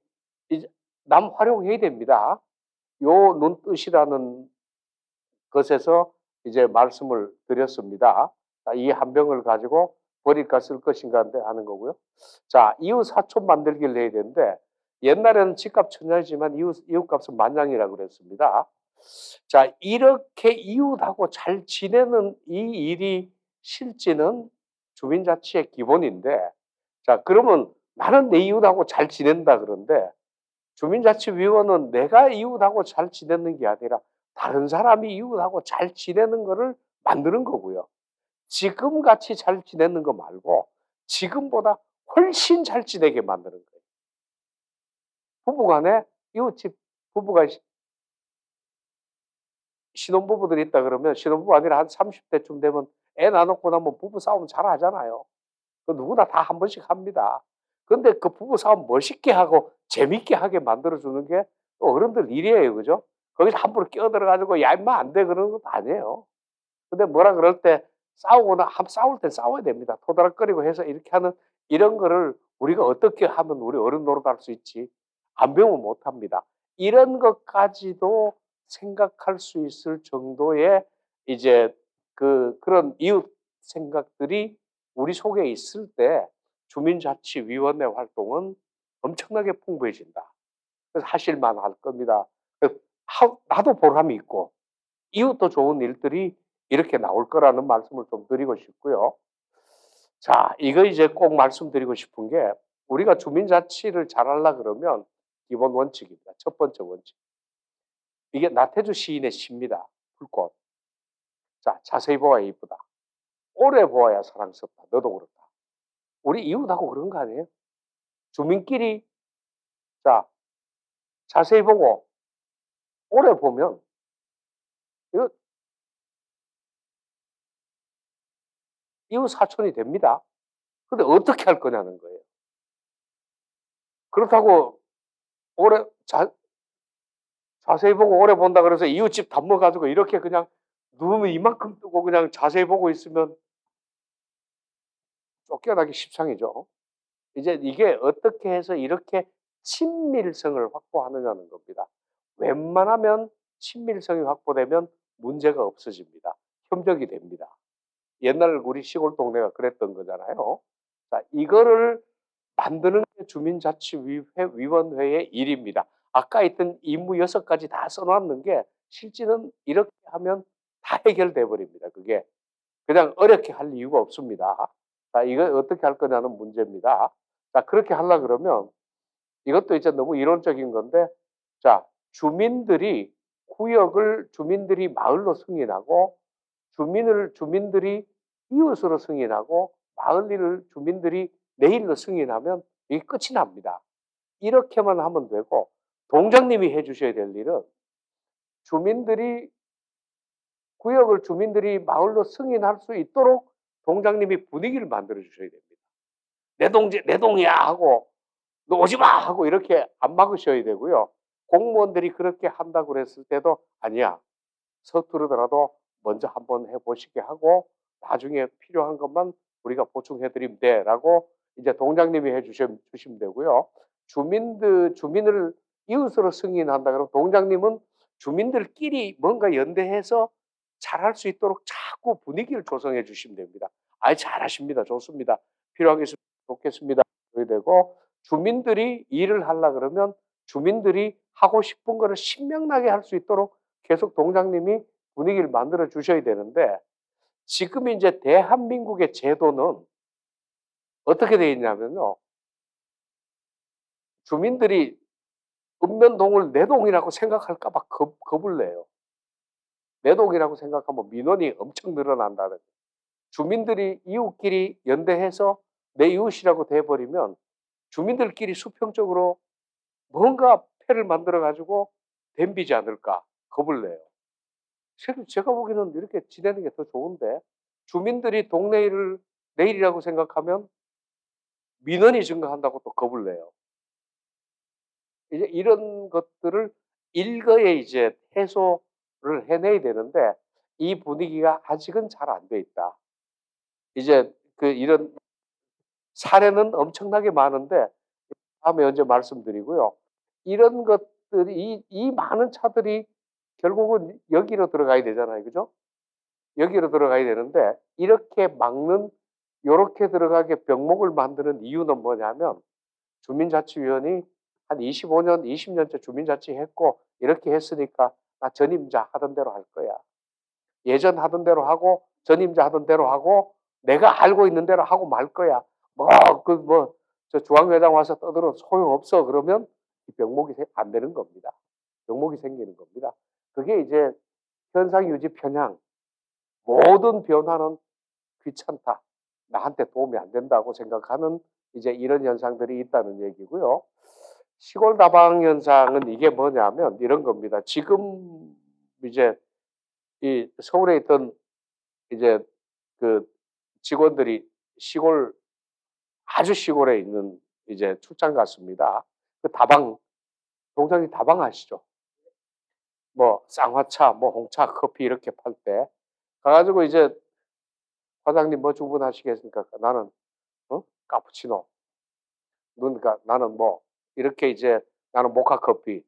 이제 남 활용해야 됩니다. 요 눈뜻이라는 것에서 이제 말씀을 드렸습니다. 이 한 병을 가지고 버릴까 쓸 것인가 하는 거고요. 자, 이웃 사촌 만들기를 해야 되는데 옛날에는 집값 천냥이지만 이웃값은 만냥이라고 그랬습니다. 자, 이렇게 이웃하고 잘 지내는 이 일이 실제는 주민자치의 기본인데, 자, 그러면 나는 내 이웃하고 잘 지낸다 그런데 주민자치위원은 내가 이웃하고 잘 지내는 게 아니라 다른 사람이 이웃하고 잘 지내는 거를 만드는 거고요. 지금 같이 잘 지내는 거 말고 지금보다 훨씬 잘 지내게 만드는 거예요. 부부간에 이웃집 부부가 신혼부부들이 있다 그러면 신혼부부 아니라 한 30대쯤 되면 애 낳아놓고 나면 부부 싸움 잘 하잖아요. 그 누구나 다 한 번씩 합니다. 근데 그 부부 싸움 멋있게 하고 재밌게 하게 만들어주는 게 어른들 일이에요. 그죠? 거기서 함부로 끼어들어가지고 야 임마 안 돼 그러는 것도 아니에요. 근데 뭐라 그럴 때 싸우거나 싸울 때 싸워야 됩니다. 토닥거리고 해서 이렇게 하는 이런 거를 우리가 어떻게 하면 우리 어른 노릇할 수 있지? 안 배우면 못 합니다. 이런 것까지도 생각할 수 있을 정도의 이제 그런 이웃 생각들이 우리 속에 있을 때 주민자치위원회 활동은 엄청나게 풍부해진다. 그래서 하실만 할 겁니다. 나도 보람이 있고 이웃도 좋은 일들이 이렇게 나올 거라는 말씀을 좀 드리고 싶고요. 자, 이거 이제 꼭 말씀드리고 싶은 게 우리가 주민자치를 잘하려 그러면 기본 원칙입니다. 첫 번째 원칙. 이게 나태주 시인의 시입니다. 불꽃. 자, 자세히 보아야 이쁘다. 오래 보아야 사랑스럽다. 너도 그렇다. 우리 이웃하고 그런 거 아니에요? 주민끼리 자, 자세히 보고 오래 보면 이거 이웃 사촌이 됩니다. 근데 어떻게 할 거냐는 거예요. 그렇다고 오래 자세히 보고 오래 본다 그래서 이웃집 담궈 가지고 이렇게 그냥 누우면 이만큼 뜨고 그냥 자세히 보고 있으면 쫓겨나기 십상이죠. 이제 이게 어떻게 해서 이렇게 친밀성을 확보하느냐는 겁니다. 웬만하면 친밀성이 확보되면 문제가 없어집니다. 협력이 됩니다. 옛날 우리 시골 동네가 그랬던 거잖아요. 자, 이거를 만드는 게 주민자치위원회의 일입니다. 아까 있던 임무 6가지 다 써놨는 게 실제는 이렇게 하면 다 해결돼 버립니다. 그게 그냥 어렵게 할 이유가 없습니다. 자, 이거 어떻게 할 거냐는 문제입니다. 자, 그렇게 하려 그러면 이것도 이제 너무 이론적인 건데, 자, 주민들이 마을로 승인하고, 주민들이 이웃으로 승인하고, 마을 일을 주민들이 내일로 승인하면 이게 끝이 납니다. 이렇게만 하면 되고, 동장님이 해주셔야 될 일은 주민들이 주민들이 마을로 승인할 수 있도록 동장님이 분위기를 만들어 주셔야 됩니다. 내 동이야 하고 너 오지 마 하고 이렇게 안 막으셔야 되고요. 공무원들이 그렇게 한다고 그랬을 때도 아니야. 서투르더라도 먼저 한번 해보시게 하고 나중에 필요한 것만 우리가 보충해드리면 돼라고 이제 동장님이 해주시면 되고요. 주민을 이웃으로 승인한다 그러면 동장님은 주민들끼리 뭔가 연대해서 잘할 수 있도록 자꾸 분위기를 조성해 주시면 됩니다. 아이 잘하십니다. 좋습니다. 필요한 게 있으면 좋겠습니다. 그래야 되고 주민들이 일을 하려 그러면 주민들이 하고 싶은 거를 신명나게 할 수 있도록 계속 동장님이 분위기를 만들어 주셔야 되는데 지금 이제 대한민국의 제도는 어떻게 되어 있냐면요. 주민들이 읍면동을 내 동이라고 생각할까 봐 겁을 내요. 내 동이라고 생각하면 민원이 엄청 늘어난다는 거예요. 주민들이 이웃끼리 연대해서 내 이웃이라고 돼버리면 주민들끼리 수평적으로 뭔가 패를 만들어 가지고 덤비지 않을까 겁을 내요. 제가 보기에는 이렇게 지내는 게 더 좋은데 주민들이 동네 일을 내일이라고 생각하면 민원이 증가한다고 또 겁을 내요. 이제 이런 것들을 일거에 이제 해소를 해내야 되는데 이 분위기가 아직은 잘 안 돼 있다. 이제 이런 사례는 엄청나게 많은데 다음에 언제 말씀드리고요. 이런 것들이 이 많은 차들이 결국은 여기로 들어가야 되잖아요. 그죠? 여기로 들어가야 되는데 이렇게 요렇게 들어가게 병목을 만드는 이유는 뭐냐면 주민자치위원이 한 25년, 20년째 주민자치 했고 이렇게 했으니까 나 전임자 하던 대로 할 거야. 예전 하던 대로 하고 전임자 하던 대로 하고 내가 알고 있는 대로 하고 말 거야. 저 중앙회장 와서 떠들어도 소용없어. 그러면 병목이 안 되는 겁니다. 병목이 생기는 겁니다. 그게 이제 현상 유지 편향. 모든 변화는 귀찮다. 나한테 도움이 안 된다고 생각하는 이제 이런 현상들이 있다는 얘기고요. 시골 다방 현상은 이게 뭐냐면 이런 겁니다. 지금 이제 이 서울에 있던 이제 그 직원들이 아주 시골에 있는 이제 출장 갔습니다. 그 동장님 다방 아시죠? 뭐 쌍화차, 뭐 홍차, 커피 이렇게 팔 때 가가지고 이제 과장님 뭐 주문하시겠습니까? 나는 카푸치노. 그러니까 나는 뭐 이렇게 이제 나는 모카 커피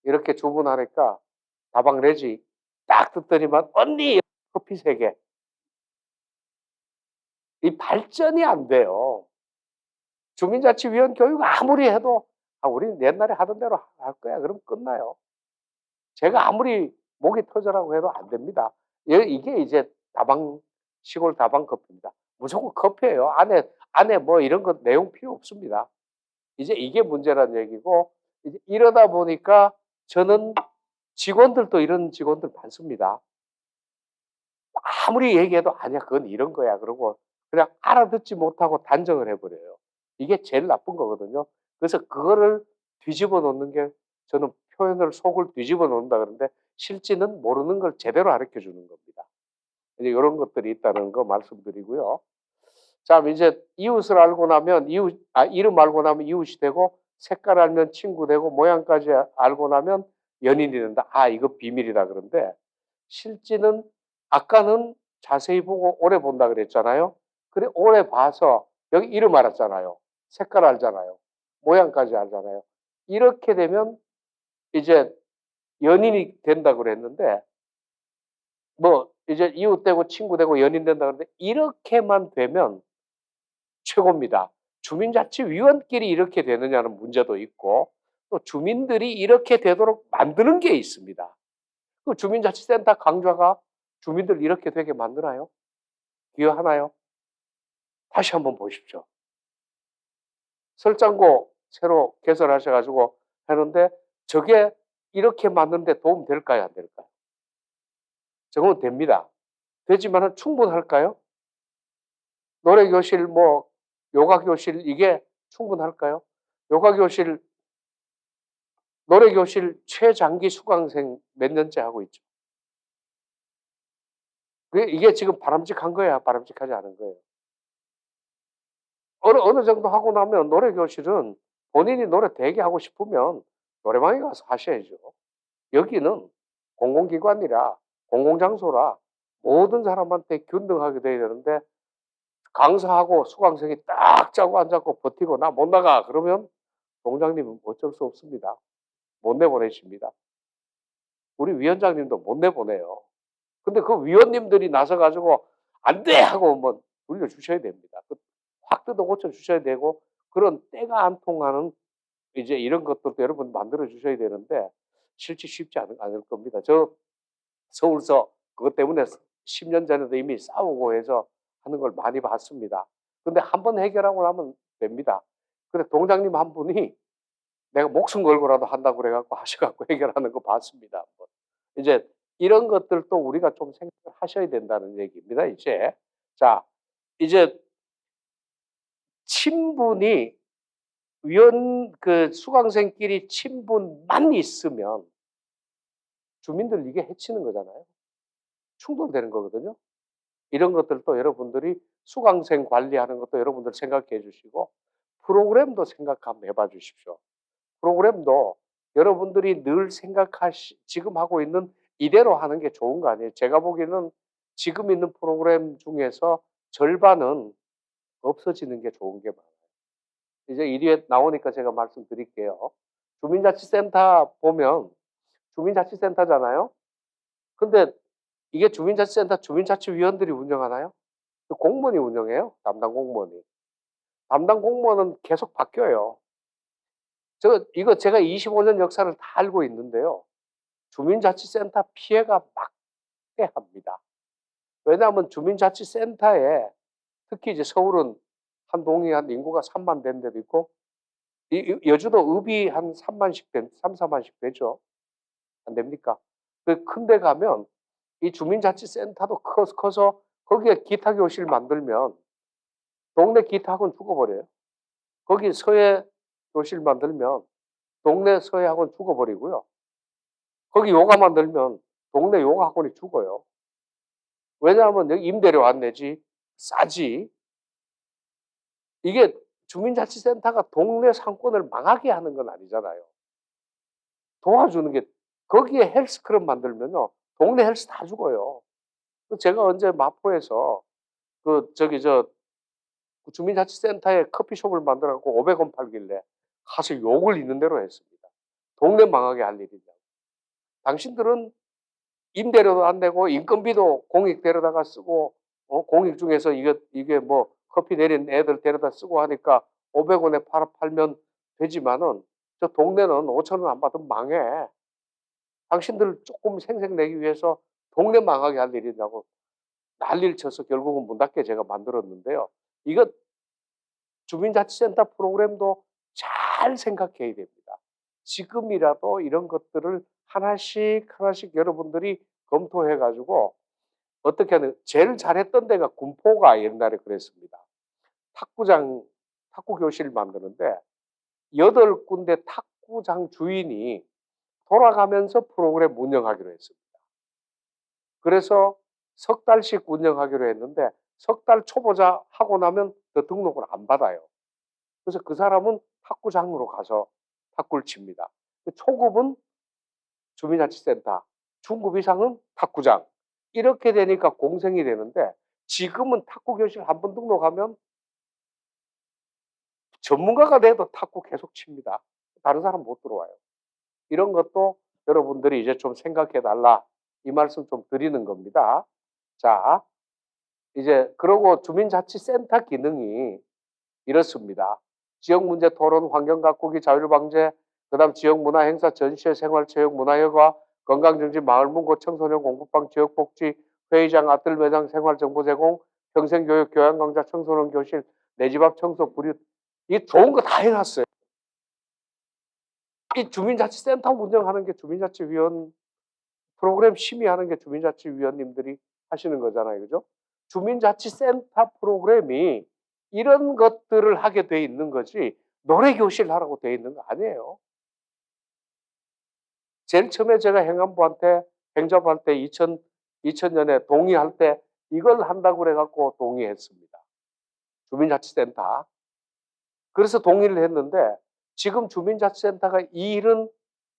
이렇게 주문하니까 다방 내지 딱 듣더니만 언니 커피 3개. 이 발전이 안 돼요. 주민자치위원 교육 아무리 해도 우리는 옛날에 하던 대로 할 거야. 그럼 끝나요. 제가 아무리 목이 터져라고 해도 안 됩니다. 이게 이제 시골 다방 커피입니다. 무조건 커피예요. 안에 뭐 이런 거 내용 필요 없습니다. 이제 이게 문제란 얘기고 이제 이러다 보니까 저는 직원들도 이런 직원들 많습니다. 아무리 얘기해도 아니야 그건 이런 거야 그러고 그냥 알아듣지 못하고 단정을 해버려요. 이게 제일 나쁜 거거든요. 그래서 그거를 뒤집어 놓는 게 저는 표현을 속을 뒤집어 놓는다 그러는데 실제는 모르는 걸 제대로 가르쳐 주는 겁니다. 이제 이런 것들이 있다는 거 말씀드리고요. 자, 이제 이웃을 알고 나면 이름 알고 나면 이웃이 되고 색깔 알면 친구 되고 모양까지 알고 나면 연인이 된다. 이거 비밀이다 그런데 실제는 아까는 자세히 보고 오래 본다 그랬잖아요. 그래 오래 봐서 여기 이름 알았잖아요. 색깔 알잖아요. 모양까지 알잖아요. 이렇게 되면 이제 연인이 된다 그랬는데 뭐 이제 이웃 되고 친구 되고 연인 된다 그러는데 이렇게만 되면 최고입니다. 주민자치위원끼리 이렇게 되느냐는 문제도 있고 또 주민들이 이렇게 되도록 만드는 게 있습니다. 그 주민자치센터 강좌가 주민들 이렇게 되게 만드나요? 기여하나요? 다시 한번 보십시오. 설장고 새로 개설하셔 가지고 하는데 저게 이렇게 만드는데 도움 될까요? 안 될까요? 저건 됩니다. 되지만은 충분할까요? 노래교실 뭐 요가교실 이게 충분할까요? 요가교실 노래교실 최장기 수강생 몇 년째 하고 있죠. 이게 지금 바람직한 거야, 바람직하지 않은 거예요. 어느 정도 하고 나면 노래교실은 본인이 노래 되게 하고 싶으면 노래방에 가서 하셔야죠. 여기는 공공기관이라 공공장소라 모든 사람한테 균등하게 돼야 되는데 강사하고 수강생이 딱 짜고 앉았고 버티고 나 못 나가 그러면 동장님은 어쩔 수 없습니다. 못 내보내십니다. 우리 위원장님도 못 내보내요. 근데 그 위원님들이 나서 가지고 안 돼! 하고 뭐 돌려주셔야 됩니다. 확 뜯어 고쳐 주셔야 되고 그런 때가 안 통하는 이제 이런 것들도 여러분 만들어 주셔야 되는데 실제 쉽지 않을 겁니다. 저 서울서 그것 때문에 10년 전에도 이미 싸우고 해서 하는 걸 많이 봤습니다. 근데 한 번 해결하고 나면 됩니다. 근데 동장님 한 분이 내가 목숨 걸고라도 한다고 그래 갖고 하셔 갖고 해결하는 거 봤습니다. 한번. 이제 이런 것들도 우리가 좀 생각을 하셔야 된다는 얘기입니다, 이제. 자, 이제 친분이 수강생끼리 친분만 있으면 주민들 이게 해치는 거잖아요. 충돌되는 거거든요. 이런 것들도 여러분들이 수강생 관리하는 것도 여러분들 생각해 주시고 프로그램도 생각 한번 해봐 주십시오. 프로그램도 여러분들이 늘 지금 하고 있는 이대로 하는 게 좋은 거 아니에요. 제가 보기에는 지금 있는 프로그램 중에서 절반은 없어지는 게 좋은 게 많아요. 이제 이리에 나오니까 제가 말씀드릴게요. 주민자치센터 보면 주민자치센터잖아요. 근데 이게 주민자치센터 주민자치위원들이 운영하나요? 공무원이 운영해요. 담당 공무원이. 담당 공무원은 계속 바뀌어요. 이거 제가 25년 역사를 다 알고 있는데요. 주민자치센터 피해가 막대합니다. 왜냐하면 주민자치센터에 특히 이제 서울은 한 동이 한 인구가 3만 된 데도 있고 여주도 읍이 한 3, 4만씩 되죠. 안 됩니까? 그 큰 데 가면 이 주민자치센터도 커서 거기에 기타 교실 만들면 동네 기타 학원 죽어버려요. 거기 서예 교실 만들면 동네 서예 학원 죽어버리고요. 거기 요가 만들면 동네 요가 학원이 죽어요. 왜냐하면 여기 임대료 안 내지, 싸지. 이게 주민자치센터가 동네 상권을 망하게 하는 건 아니잖아요. 도와주는 게 거기에 헬스클럽 만들면요. 동네 헬스 다 죽어요. 제가 언제 마포에서 주민자치센터에 커피숍을 만들어 갖고 500원 팔길래 가서 욕을 있는 대로 했습니다. 동네 망하게 할 일이냐고. 당신들은 임대료도 안 내고 인건비도 공익 데려다가 쓰고 공익 중에서 이게 뭐 커피 내린 애들 데려다 쓰고 하니까 500원에 팔면 되지만은 저 동네는 5,000원 안 받으면 망해. 당신들 조금 생색 내기 위해서 동네 망하게 할 일이냐고 난리를 쳐서 결국은 문 닫게 제가 만들었는데요. 이거 주민자치센터 프로그램도 잘 생각해야 됩니다. 지금이라도 이런 것들을 하나씩 여러분들이 검토해 가지고 어떻게 하는 제일 잘했던 데가 군포가 옛날에 그랬습니다. 탁구 교실 만드는데 8군데 탁구장 주인이 돌아가면서 프로그램 운영하기로 했습니다. 그래서 석 달씩 운영하기로 했는데 석 달 초보자 하고 나면 더 등록을 안 받아요. 그래서 그 사람은 탁구장으로 가서 탁구를 칩니다. 초급은 주민자치센터, 중급 이상은 탁구장. 이렇게 되니까 공생이 되는데 지금은 탁구 교실 한 번 등록하면 전문가가 돼도 탁구 계속 칩니다. 다른 사람 못 들어와요. 이런 것도 여러분들이 이제 좀 생각해 달라. 이 말씀 좀 드리는 겁니다. 자, 이제 그러고 주민자치센터 기능이 이렇습니다. 지역문제 토론, 환경가꾸기, 자율방제, 그다음 지역문화 행사, 전시회, 생활체육, 문화여가, 건강정치, 마을문고, 청소년 공부방, 지역복지, 회의장, 아뜰 매장, 생활정보 제공, 평생교육, 교양강좌, 청소년 교실, 내 집 앞 청소, 구류, 이 좋은 거 다 해놨어요. 이 주민자치센터 운영하는 게 주민자치위원 프로그램 심의하는 게 주민자치위원님들이 하시는 거잖아요. 그죠? 주민자치센터 프로그램이 이런 것들을 하게 돼 있는 거지 노래교실 하라고 돼 있는 거 아니에요. 제일 처음에 제가 행정부할 때 2000년에 동의할 때 이걸 한다고 그래갖고 동의했습니다. 주민자치센터. 그래서 동의를 했는데 지금 주민자치센터가 이 일은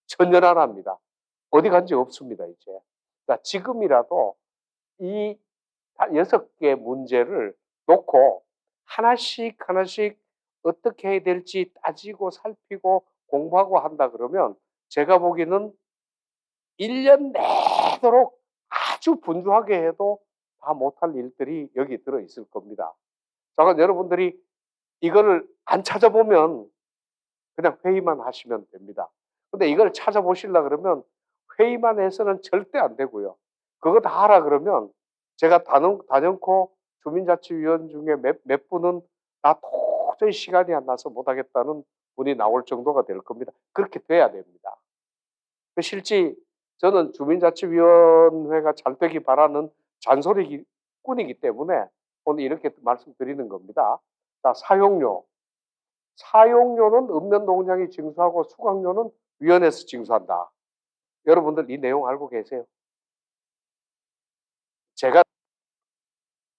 전혀 안 합니다. 어디 간지 없습니다, 이제. 그러니까 지금이라도 이 6개 문제를 놓고 하나씩 어떻게 해야 될지 따지고 살피고 공부하고 한다 그러면 제가 보기에는 1년 내도록 아주 분주하게 해도 다 못할 일들이 여기 들어있을 겁니다. 잠깐 여러분들이 이거를 안 찾아보면 그냥 회의만 하시면 됩니다. 근데 이걸 찾아보시려 그러면 회의만 해서는 절대 안 되고요. 그거 다 하라 그러면 제가 단연코 주민자치위원 중에 몇 분은 나 도저히 시간이 안 나서 못하겠다는 분이 나올 정도가 될 겁니다. 그렇게 돼야 됩니다. 실제 저는 주민자치위원회가 잘 되기 바라는 잔소리꾼이기 때문에 오늘 이렇게 말씀드리는 겁니다. 자, 사용료. 사용료는 읍면동장이 징수하고 수강료는 위원회에서 징수한다. 여러분들 이 내용 알고 계세요? 제가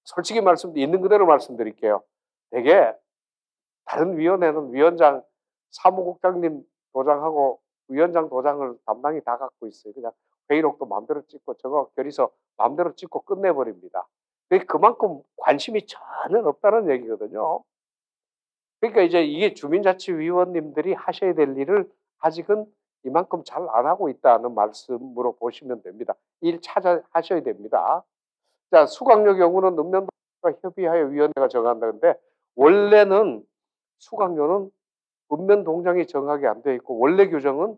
솔직히 있는 그대로 말씀드릴게요. 되게 다른 위원회는 위원장, 사무국장님 도장하고 위원장 도장을 담당이 다 갖고 있어요. 그냥 회의록도 마음대로 찍고 저거 결의서 마음대로 찍고 끝내버립니다. 그만큼 관심이 전혀 없다는 얘기거든요. 그러니까 이제 이게 주민자치위원님들이 하셔야 될 일을 아직은 이만큼 잘 안 하고 있다는 말씀으로 보시면 됩니다. 일 하셔야 됩니다. 자, 수강료 경우는 읍면동과 협의하여 위원회가 정한다는데 원래는 수강료는 읍면동장이 정하게 안 돼 있고 원래 규정은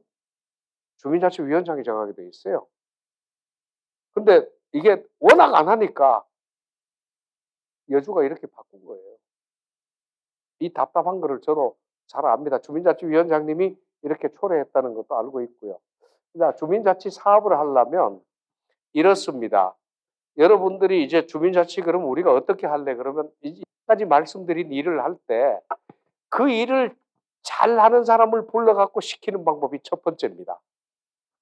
주민자치위원장이 정하게 돼 있어요. 근데 이게 워낙 안 하니까 여주가 이렇게 바꾼 거예요. 이 답답한 거를 저도 잘 압니다. 주민자치위원장님이 이렇게 초래했다는 것도 알고 있고요. 자, 주민자치 사업을 하려면 이렇습니다. 여러분들이 이제 주민자치 그러면 우리가 어떻게 할래? 그러면 이까지 말씀드린 일을 할 때 그 일을 잘하는 사람을 불러갖고 시키는 방법이 첫 번째입니다.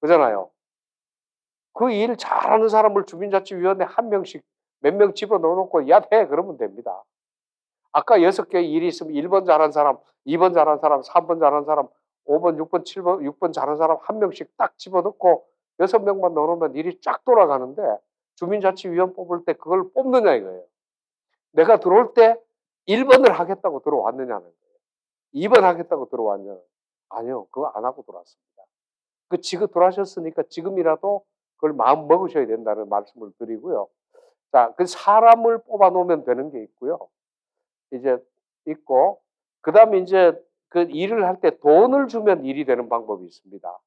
그잖아요. 그 일 잘하는 사람을 주민자치위원회 한 명씩 몇 명 집어넣어놓고 야, 해! 그러면 됩니다. 아까 6개 일이 있으면 1번 잘한 사람, 2번 잘한 사람, 3번 잘한 사람, 5번, 6번, 7번, 6번 잘한 사람 한 명씩 딱 집어넣고 6명만 넣어놓으면 일이 쫙 돌아가는데 주민자치위원 뽑을 때 그걸 뽑느냐 이거예요. 내가 들어올 때 1번을 하겠다고 들어왔느냐는 거예요. 2번 하겠다고 들어왔냐. 아니요. 그거 안 하고 들어왔습니다. 지금 돌아가셨으니까 지금이라도 그걸 마음 먹으셔야 된다는 말씀을 드리고요. 자, 그 사람을 뽑아 놓으면 되는 게 있고요. 이제 있고, 그 다음에 이제 그 일을 할 때 돈을 주면 일이 되는 방법이 있습니다.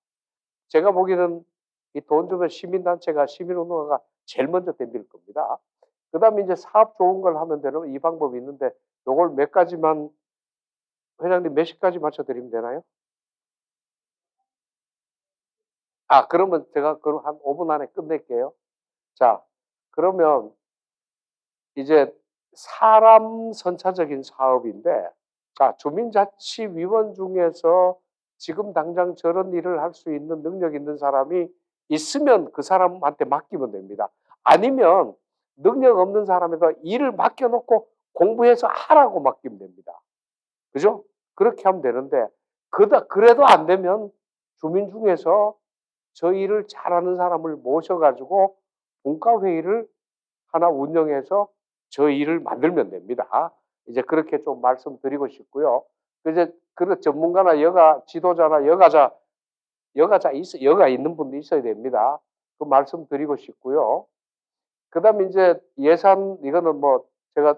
제가 보기에는 이 돈 주면 시민단체가, 시민운동가가 제일 먼저 덤빌 겁니다. 그 다음에 이제 사업 좋은 걸 하면 되는 이 방법이 있는데, 요걸 몇 가지만, 회장님 몇 시까지 맞춰드리면 되나요? 그러면 제가 그럼 한 5분 안에 끝낼게요. 자, 그러면 이제 사람 선차적인 사업인데, 자, 주민자치위원 중에서 지금 당장 저런 일을 할 수 있는 능력 있는 사람이 있으면 그 사람한테 맡기면 됩니다. 아니면 능력 없는 사람에다 일을 맡겨놓고 공부해서 하라고 맡기면 됩니다. 그죠? 그렇게 하면 되는데, 그래도 안 되면 주민 중에서 저 일을 잘하는 사람을 모셔가지고 분과회의를 하나 운영해서 저 일을 만들면 됩니다. 이제 그렇게 좀 말씀드리고 싶고요. 이제 그 전문가나 지도자나 여가 있는 분도 있어야 됩니다. 그 말씀 드리고 싶고요. 그다음에 이제 예산 이거는 뭐 제가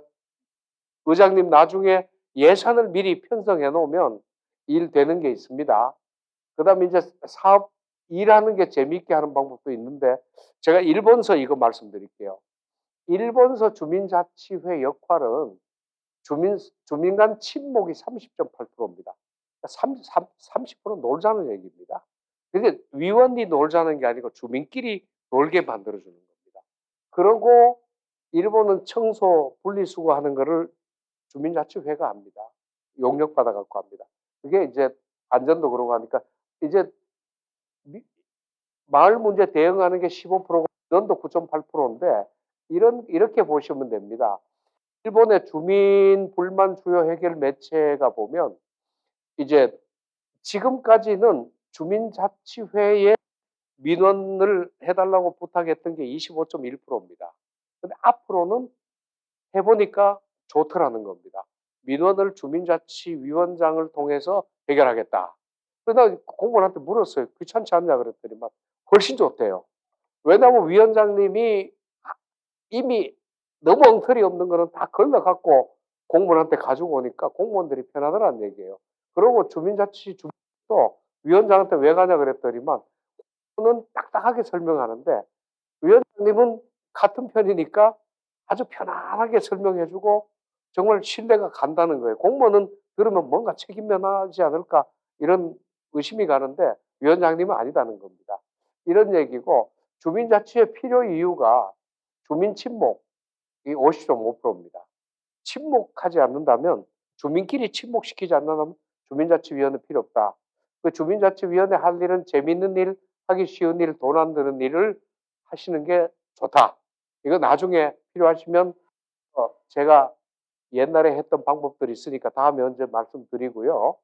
의장님 나중에 예산을 미리 편성해 놓으면 일 되는 게 있습니다. 그다음에 이제 사업 일하는 게 재미있게 하는 방법도 있는데 제가 일본서 이거 말씀드릴게요. 일본서 주민자치회 역할은 주민 간 친목이 30.8%입니다. 30% 놀자는 얘기입니다. 근데 위원이 놀자는 게 아니고 주민끼리 놀게 만들어주는 겁니다. 그러고 일본은 청소, 분리수거하는 거를 주민자치회가 합니다. 용역 받아갖고 합니다. 그게 이제 안전도 그러고 하니까 이제 마을 문제 대응하는 게 15%고 인원도 9.8%인데 이렇게 보시면 됩니다. 일본의 주민 불만 주요 해결 매체가 보면 이제 지금까지는 주민자치회에 민원을 해달라고 부탁했던 게 25.1%입니다. 근데 앞으로는 해보니까 좋더라는 겁니다. 민원을 주민자치위원장을 통해서 해결하겠다. 그래서 나 공무원한테 물었어요. 귀찮지 않냐 그랬더니만 훨씬 좋대요. 왜냐하면 위원장님이 이미 너무 엉터리 없는 거는 다 걸러갖고 공무원한테 가지고 오니까 공무원들이 편하더라는 얘기예요. 그리고 주민자치도 위원장한테 왜 가냐 그랬더니만 는 딱딱하게 설명하는데 위원장님은 같은 편이니까 아주 편안하게 설명해주고 정말 신뢰가 간다는 거예요. 공무원은 들으면 뭔가 책임면하지 않을까 이런 의심이 가는데 위원장님은 아니다는 겁니다. 이런 얘기고 주민자치의 필요 이유가 주민 친목이 50.5%입니다. 침묵하지 않는다면 주민끼리 침묵시키지 않는다면 주민자치위원회 필요 없다. 그 주민자치위원회 할 일은 재밌는 일, 하기 쉬운 일, 돈 안 드는 일을 하시는 게 좋다. 이거 나중에 필요하시면 제가 옛날에 했던 방법들이 있으니까 다음에 언제 말씀드리고요.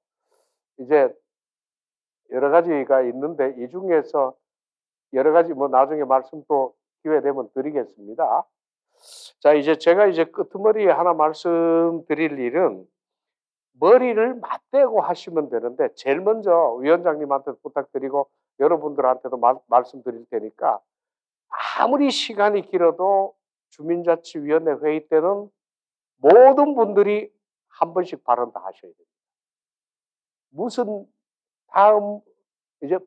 이제 여러 가지가 있는데 이 중에서 여러 가지 뭐 나중에 말씀 또 기회 되면 드리겠습니다. 자, 이제 제가 이제 끄트머리에 하나 말씀드릴 일은 머리를 맞대고 하시면 되는데 제일 먼저 위원장님한테 부탁드리고 여러분들한테도 말씀드릴 테니까 아무리 시간이 길어도 주민자치위원회 회의 때는 모든 분들이 한 번씩 발언 다 하셔야 됩니다. 무슨 다음 이제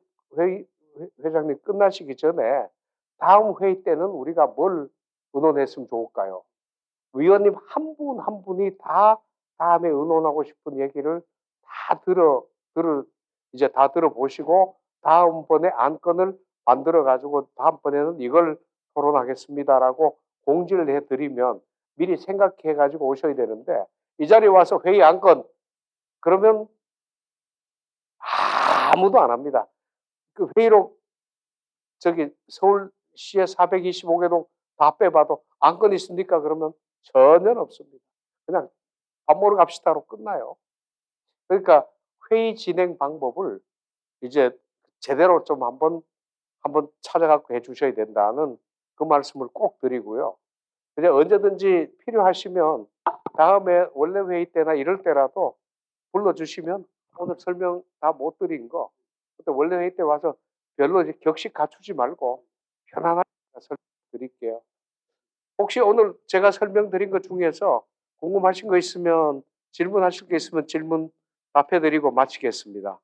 회장님 끝나시기 전에 다음 회의 때는 우리가 뭘 의논했으면 좋을까요? 위원님 한 분 한 분이 다 다음에 의논하고 싶은 얘기를 다 이제 다 들어보시고 다음번에 안건을 만들어 가지고 다음번에는 이걸 토론하겠습니다라고 공지를 해드리면 미리 생각해 가지고 오셔야 되는데 이 자리에 와서 회의 안건 그러면 아무도 안 합니다. 그 회의록 저기 서울시에 425개동 다 빼봐도 안건 있습니까? 그러면 전혀 없습니다. 그냥 밥 먹으러 갑시다로 끝나요. 그러니까 회의 진행 방법을 이제 제대로 좀 한번 찾아갖고 해 주셔야 된다는 그 말씀을 꼭 드리고요. 이제 언제든지 필요하시면 다음에 원래 회의 때나 이럴 때라도 불러주시면 오늘 설명 다 못 드린 거 그때 원래 회의 때 와서 별로 이제 격식 갖추지 말고 편안하게 설명드릴게요. 혹시 오늘 제가 설명드린 것 중에서 궁금하신 거 있으면 질문하실 게 있으면 질문 답해드리고 마치겠습니다.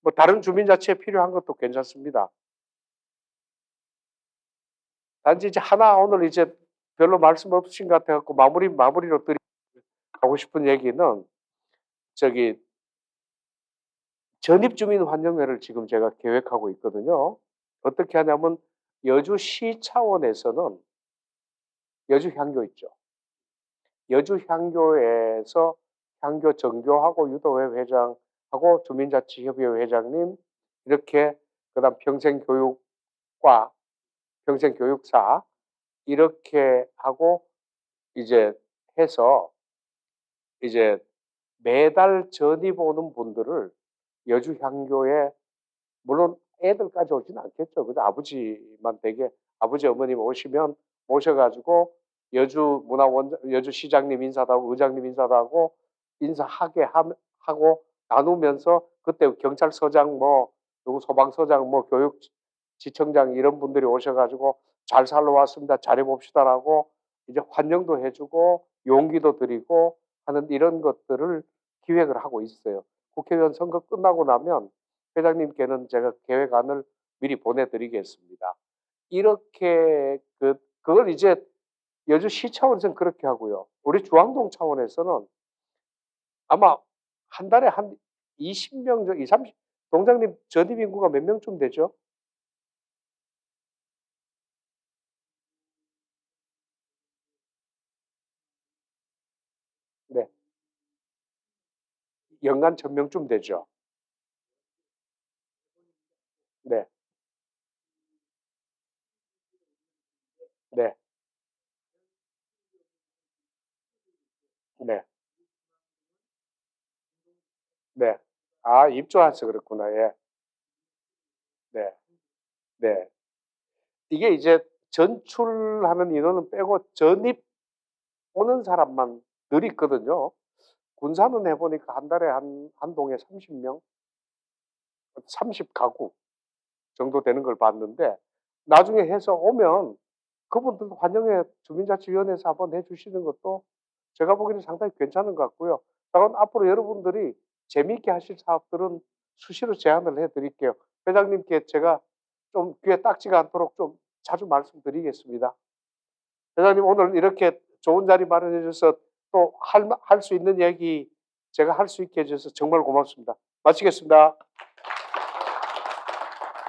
뭐 다른 주민자치에 필요한 것도 괜찮습니다. 단지 이제 하나 오늘 이제 별로 말씀 없으신 것 같아갖고 마무리로 드리고 싶은 얘기는 저기 전입주민환영회를 지금 제가 계획하고 있거든요. 어떻게 하냐면 여주시 차원에서는 여주향교 있죠. 여주향교에서 향교 정교하고 유도회 회장하고 주민자치협의회 회장님 이렇게 그다음 평생교육과 평생교육사 이렇게 하고 이제 해서 이제 매달 전입 오는 분들을 여주향교에 물론 애들까지 오지는 않겠죠. 그죠? 아버지만 되게 아버지 어머님 오시면 모셔가지고 여주시장님 인사도 하고 의장님 인사도 하고 인사하게 하고 나누면서 그때 경찰서장 뭐 누구 소방서장 뭐 교육 지청장 이런 분들이 오셔가지고 잘 살러 왔습니다. 잘해봅시다라고 이제 환영도 해주고 용기도 드리고 하는 이런 것들을 기획을 하고 있어요. 국회의원 선거 끝나고 나면 회장님께는 제가 계획안을 미리 보내드리겠습니다. 이렇게 그걸 이제 여주시 차원에서는 그렇게 하고요. 우리 주황동 차원에서는 아마 한 달에 한 20명, 20, 30, 동장님 전입 인구가 몇 명쯤 되죠? 네. 연간 1000명쯤 되죠. 네. 네. 네. 네. 아, 입주해서 그렇구나. 예. 네. 네. 이게 이제 전출하는 인원은 빼고 전입 오는 사람만 늘 있거든요. 군사는 해보니까 한 달에 한 동에 30명, 30가구 정도 되는 걸 봤는데 나중에 해서 오면 그분들도 환영회 주민자치위원회에서 한번 해주시는 것도 제가 보기에는 상당히 괜찮은 것 같고요. 그럼 앞으로 여러분들이 재미있게 하실 사업들은 수시로 제안을 해드릴게요. 회장님께 제가 좀 귀에 딱지가 않도록 좀 자주 말씀드리겠습니다. 회장님 오늘 이렇게 좋은 자리 마련해 주셔서 또 할 수 있는 얘기 제가 할 수 있게 해주셔서 정말 고맙습니다. 마치겠습니다.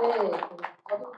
네, 저도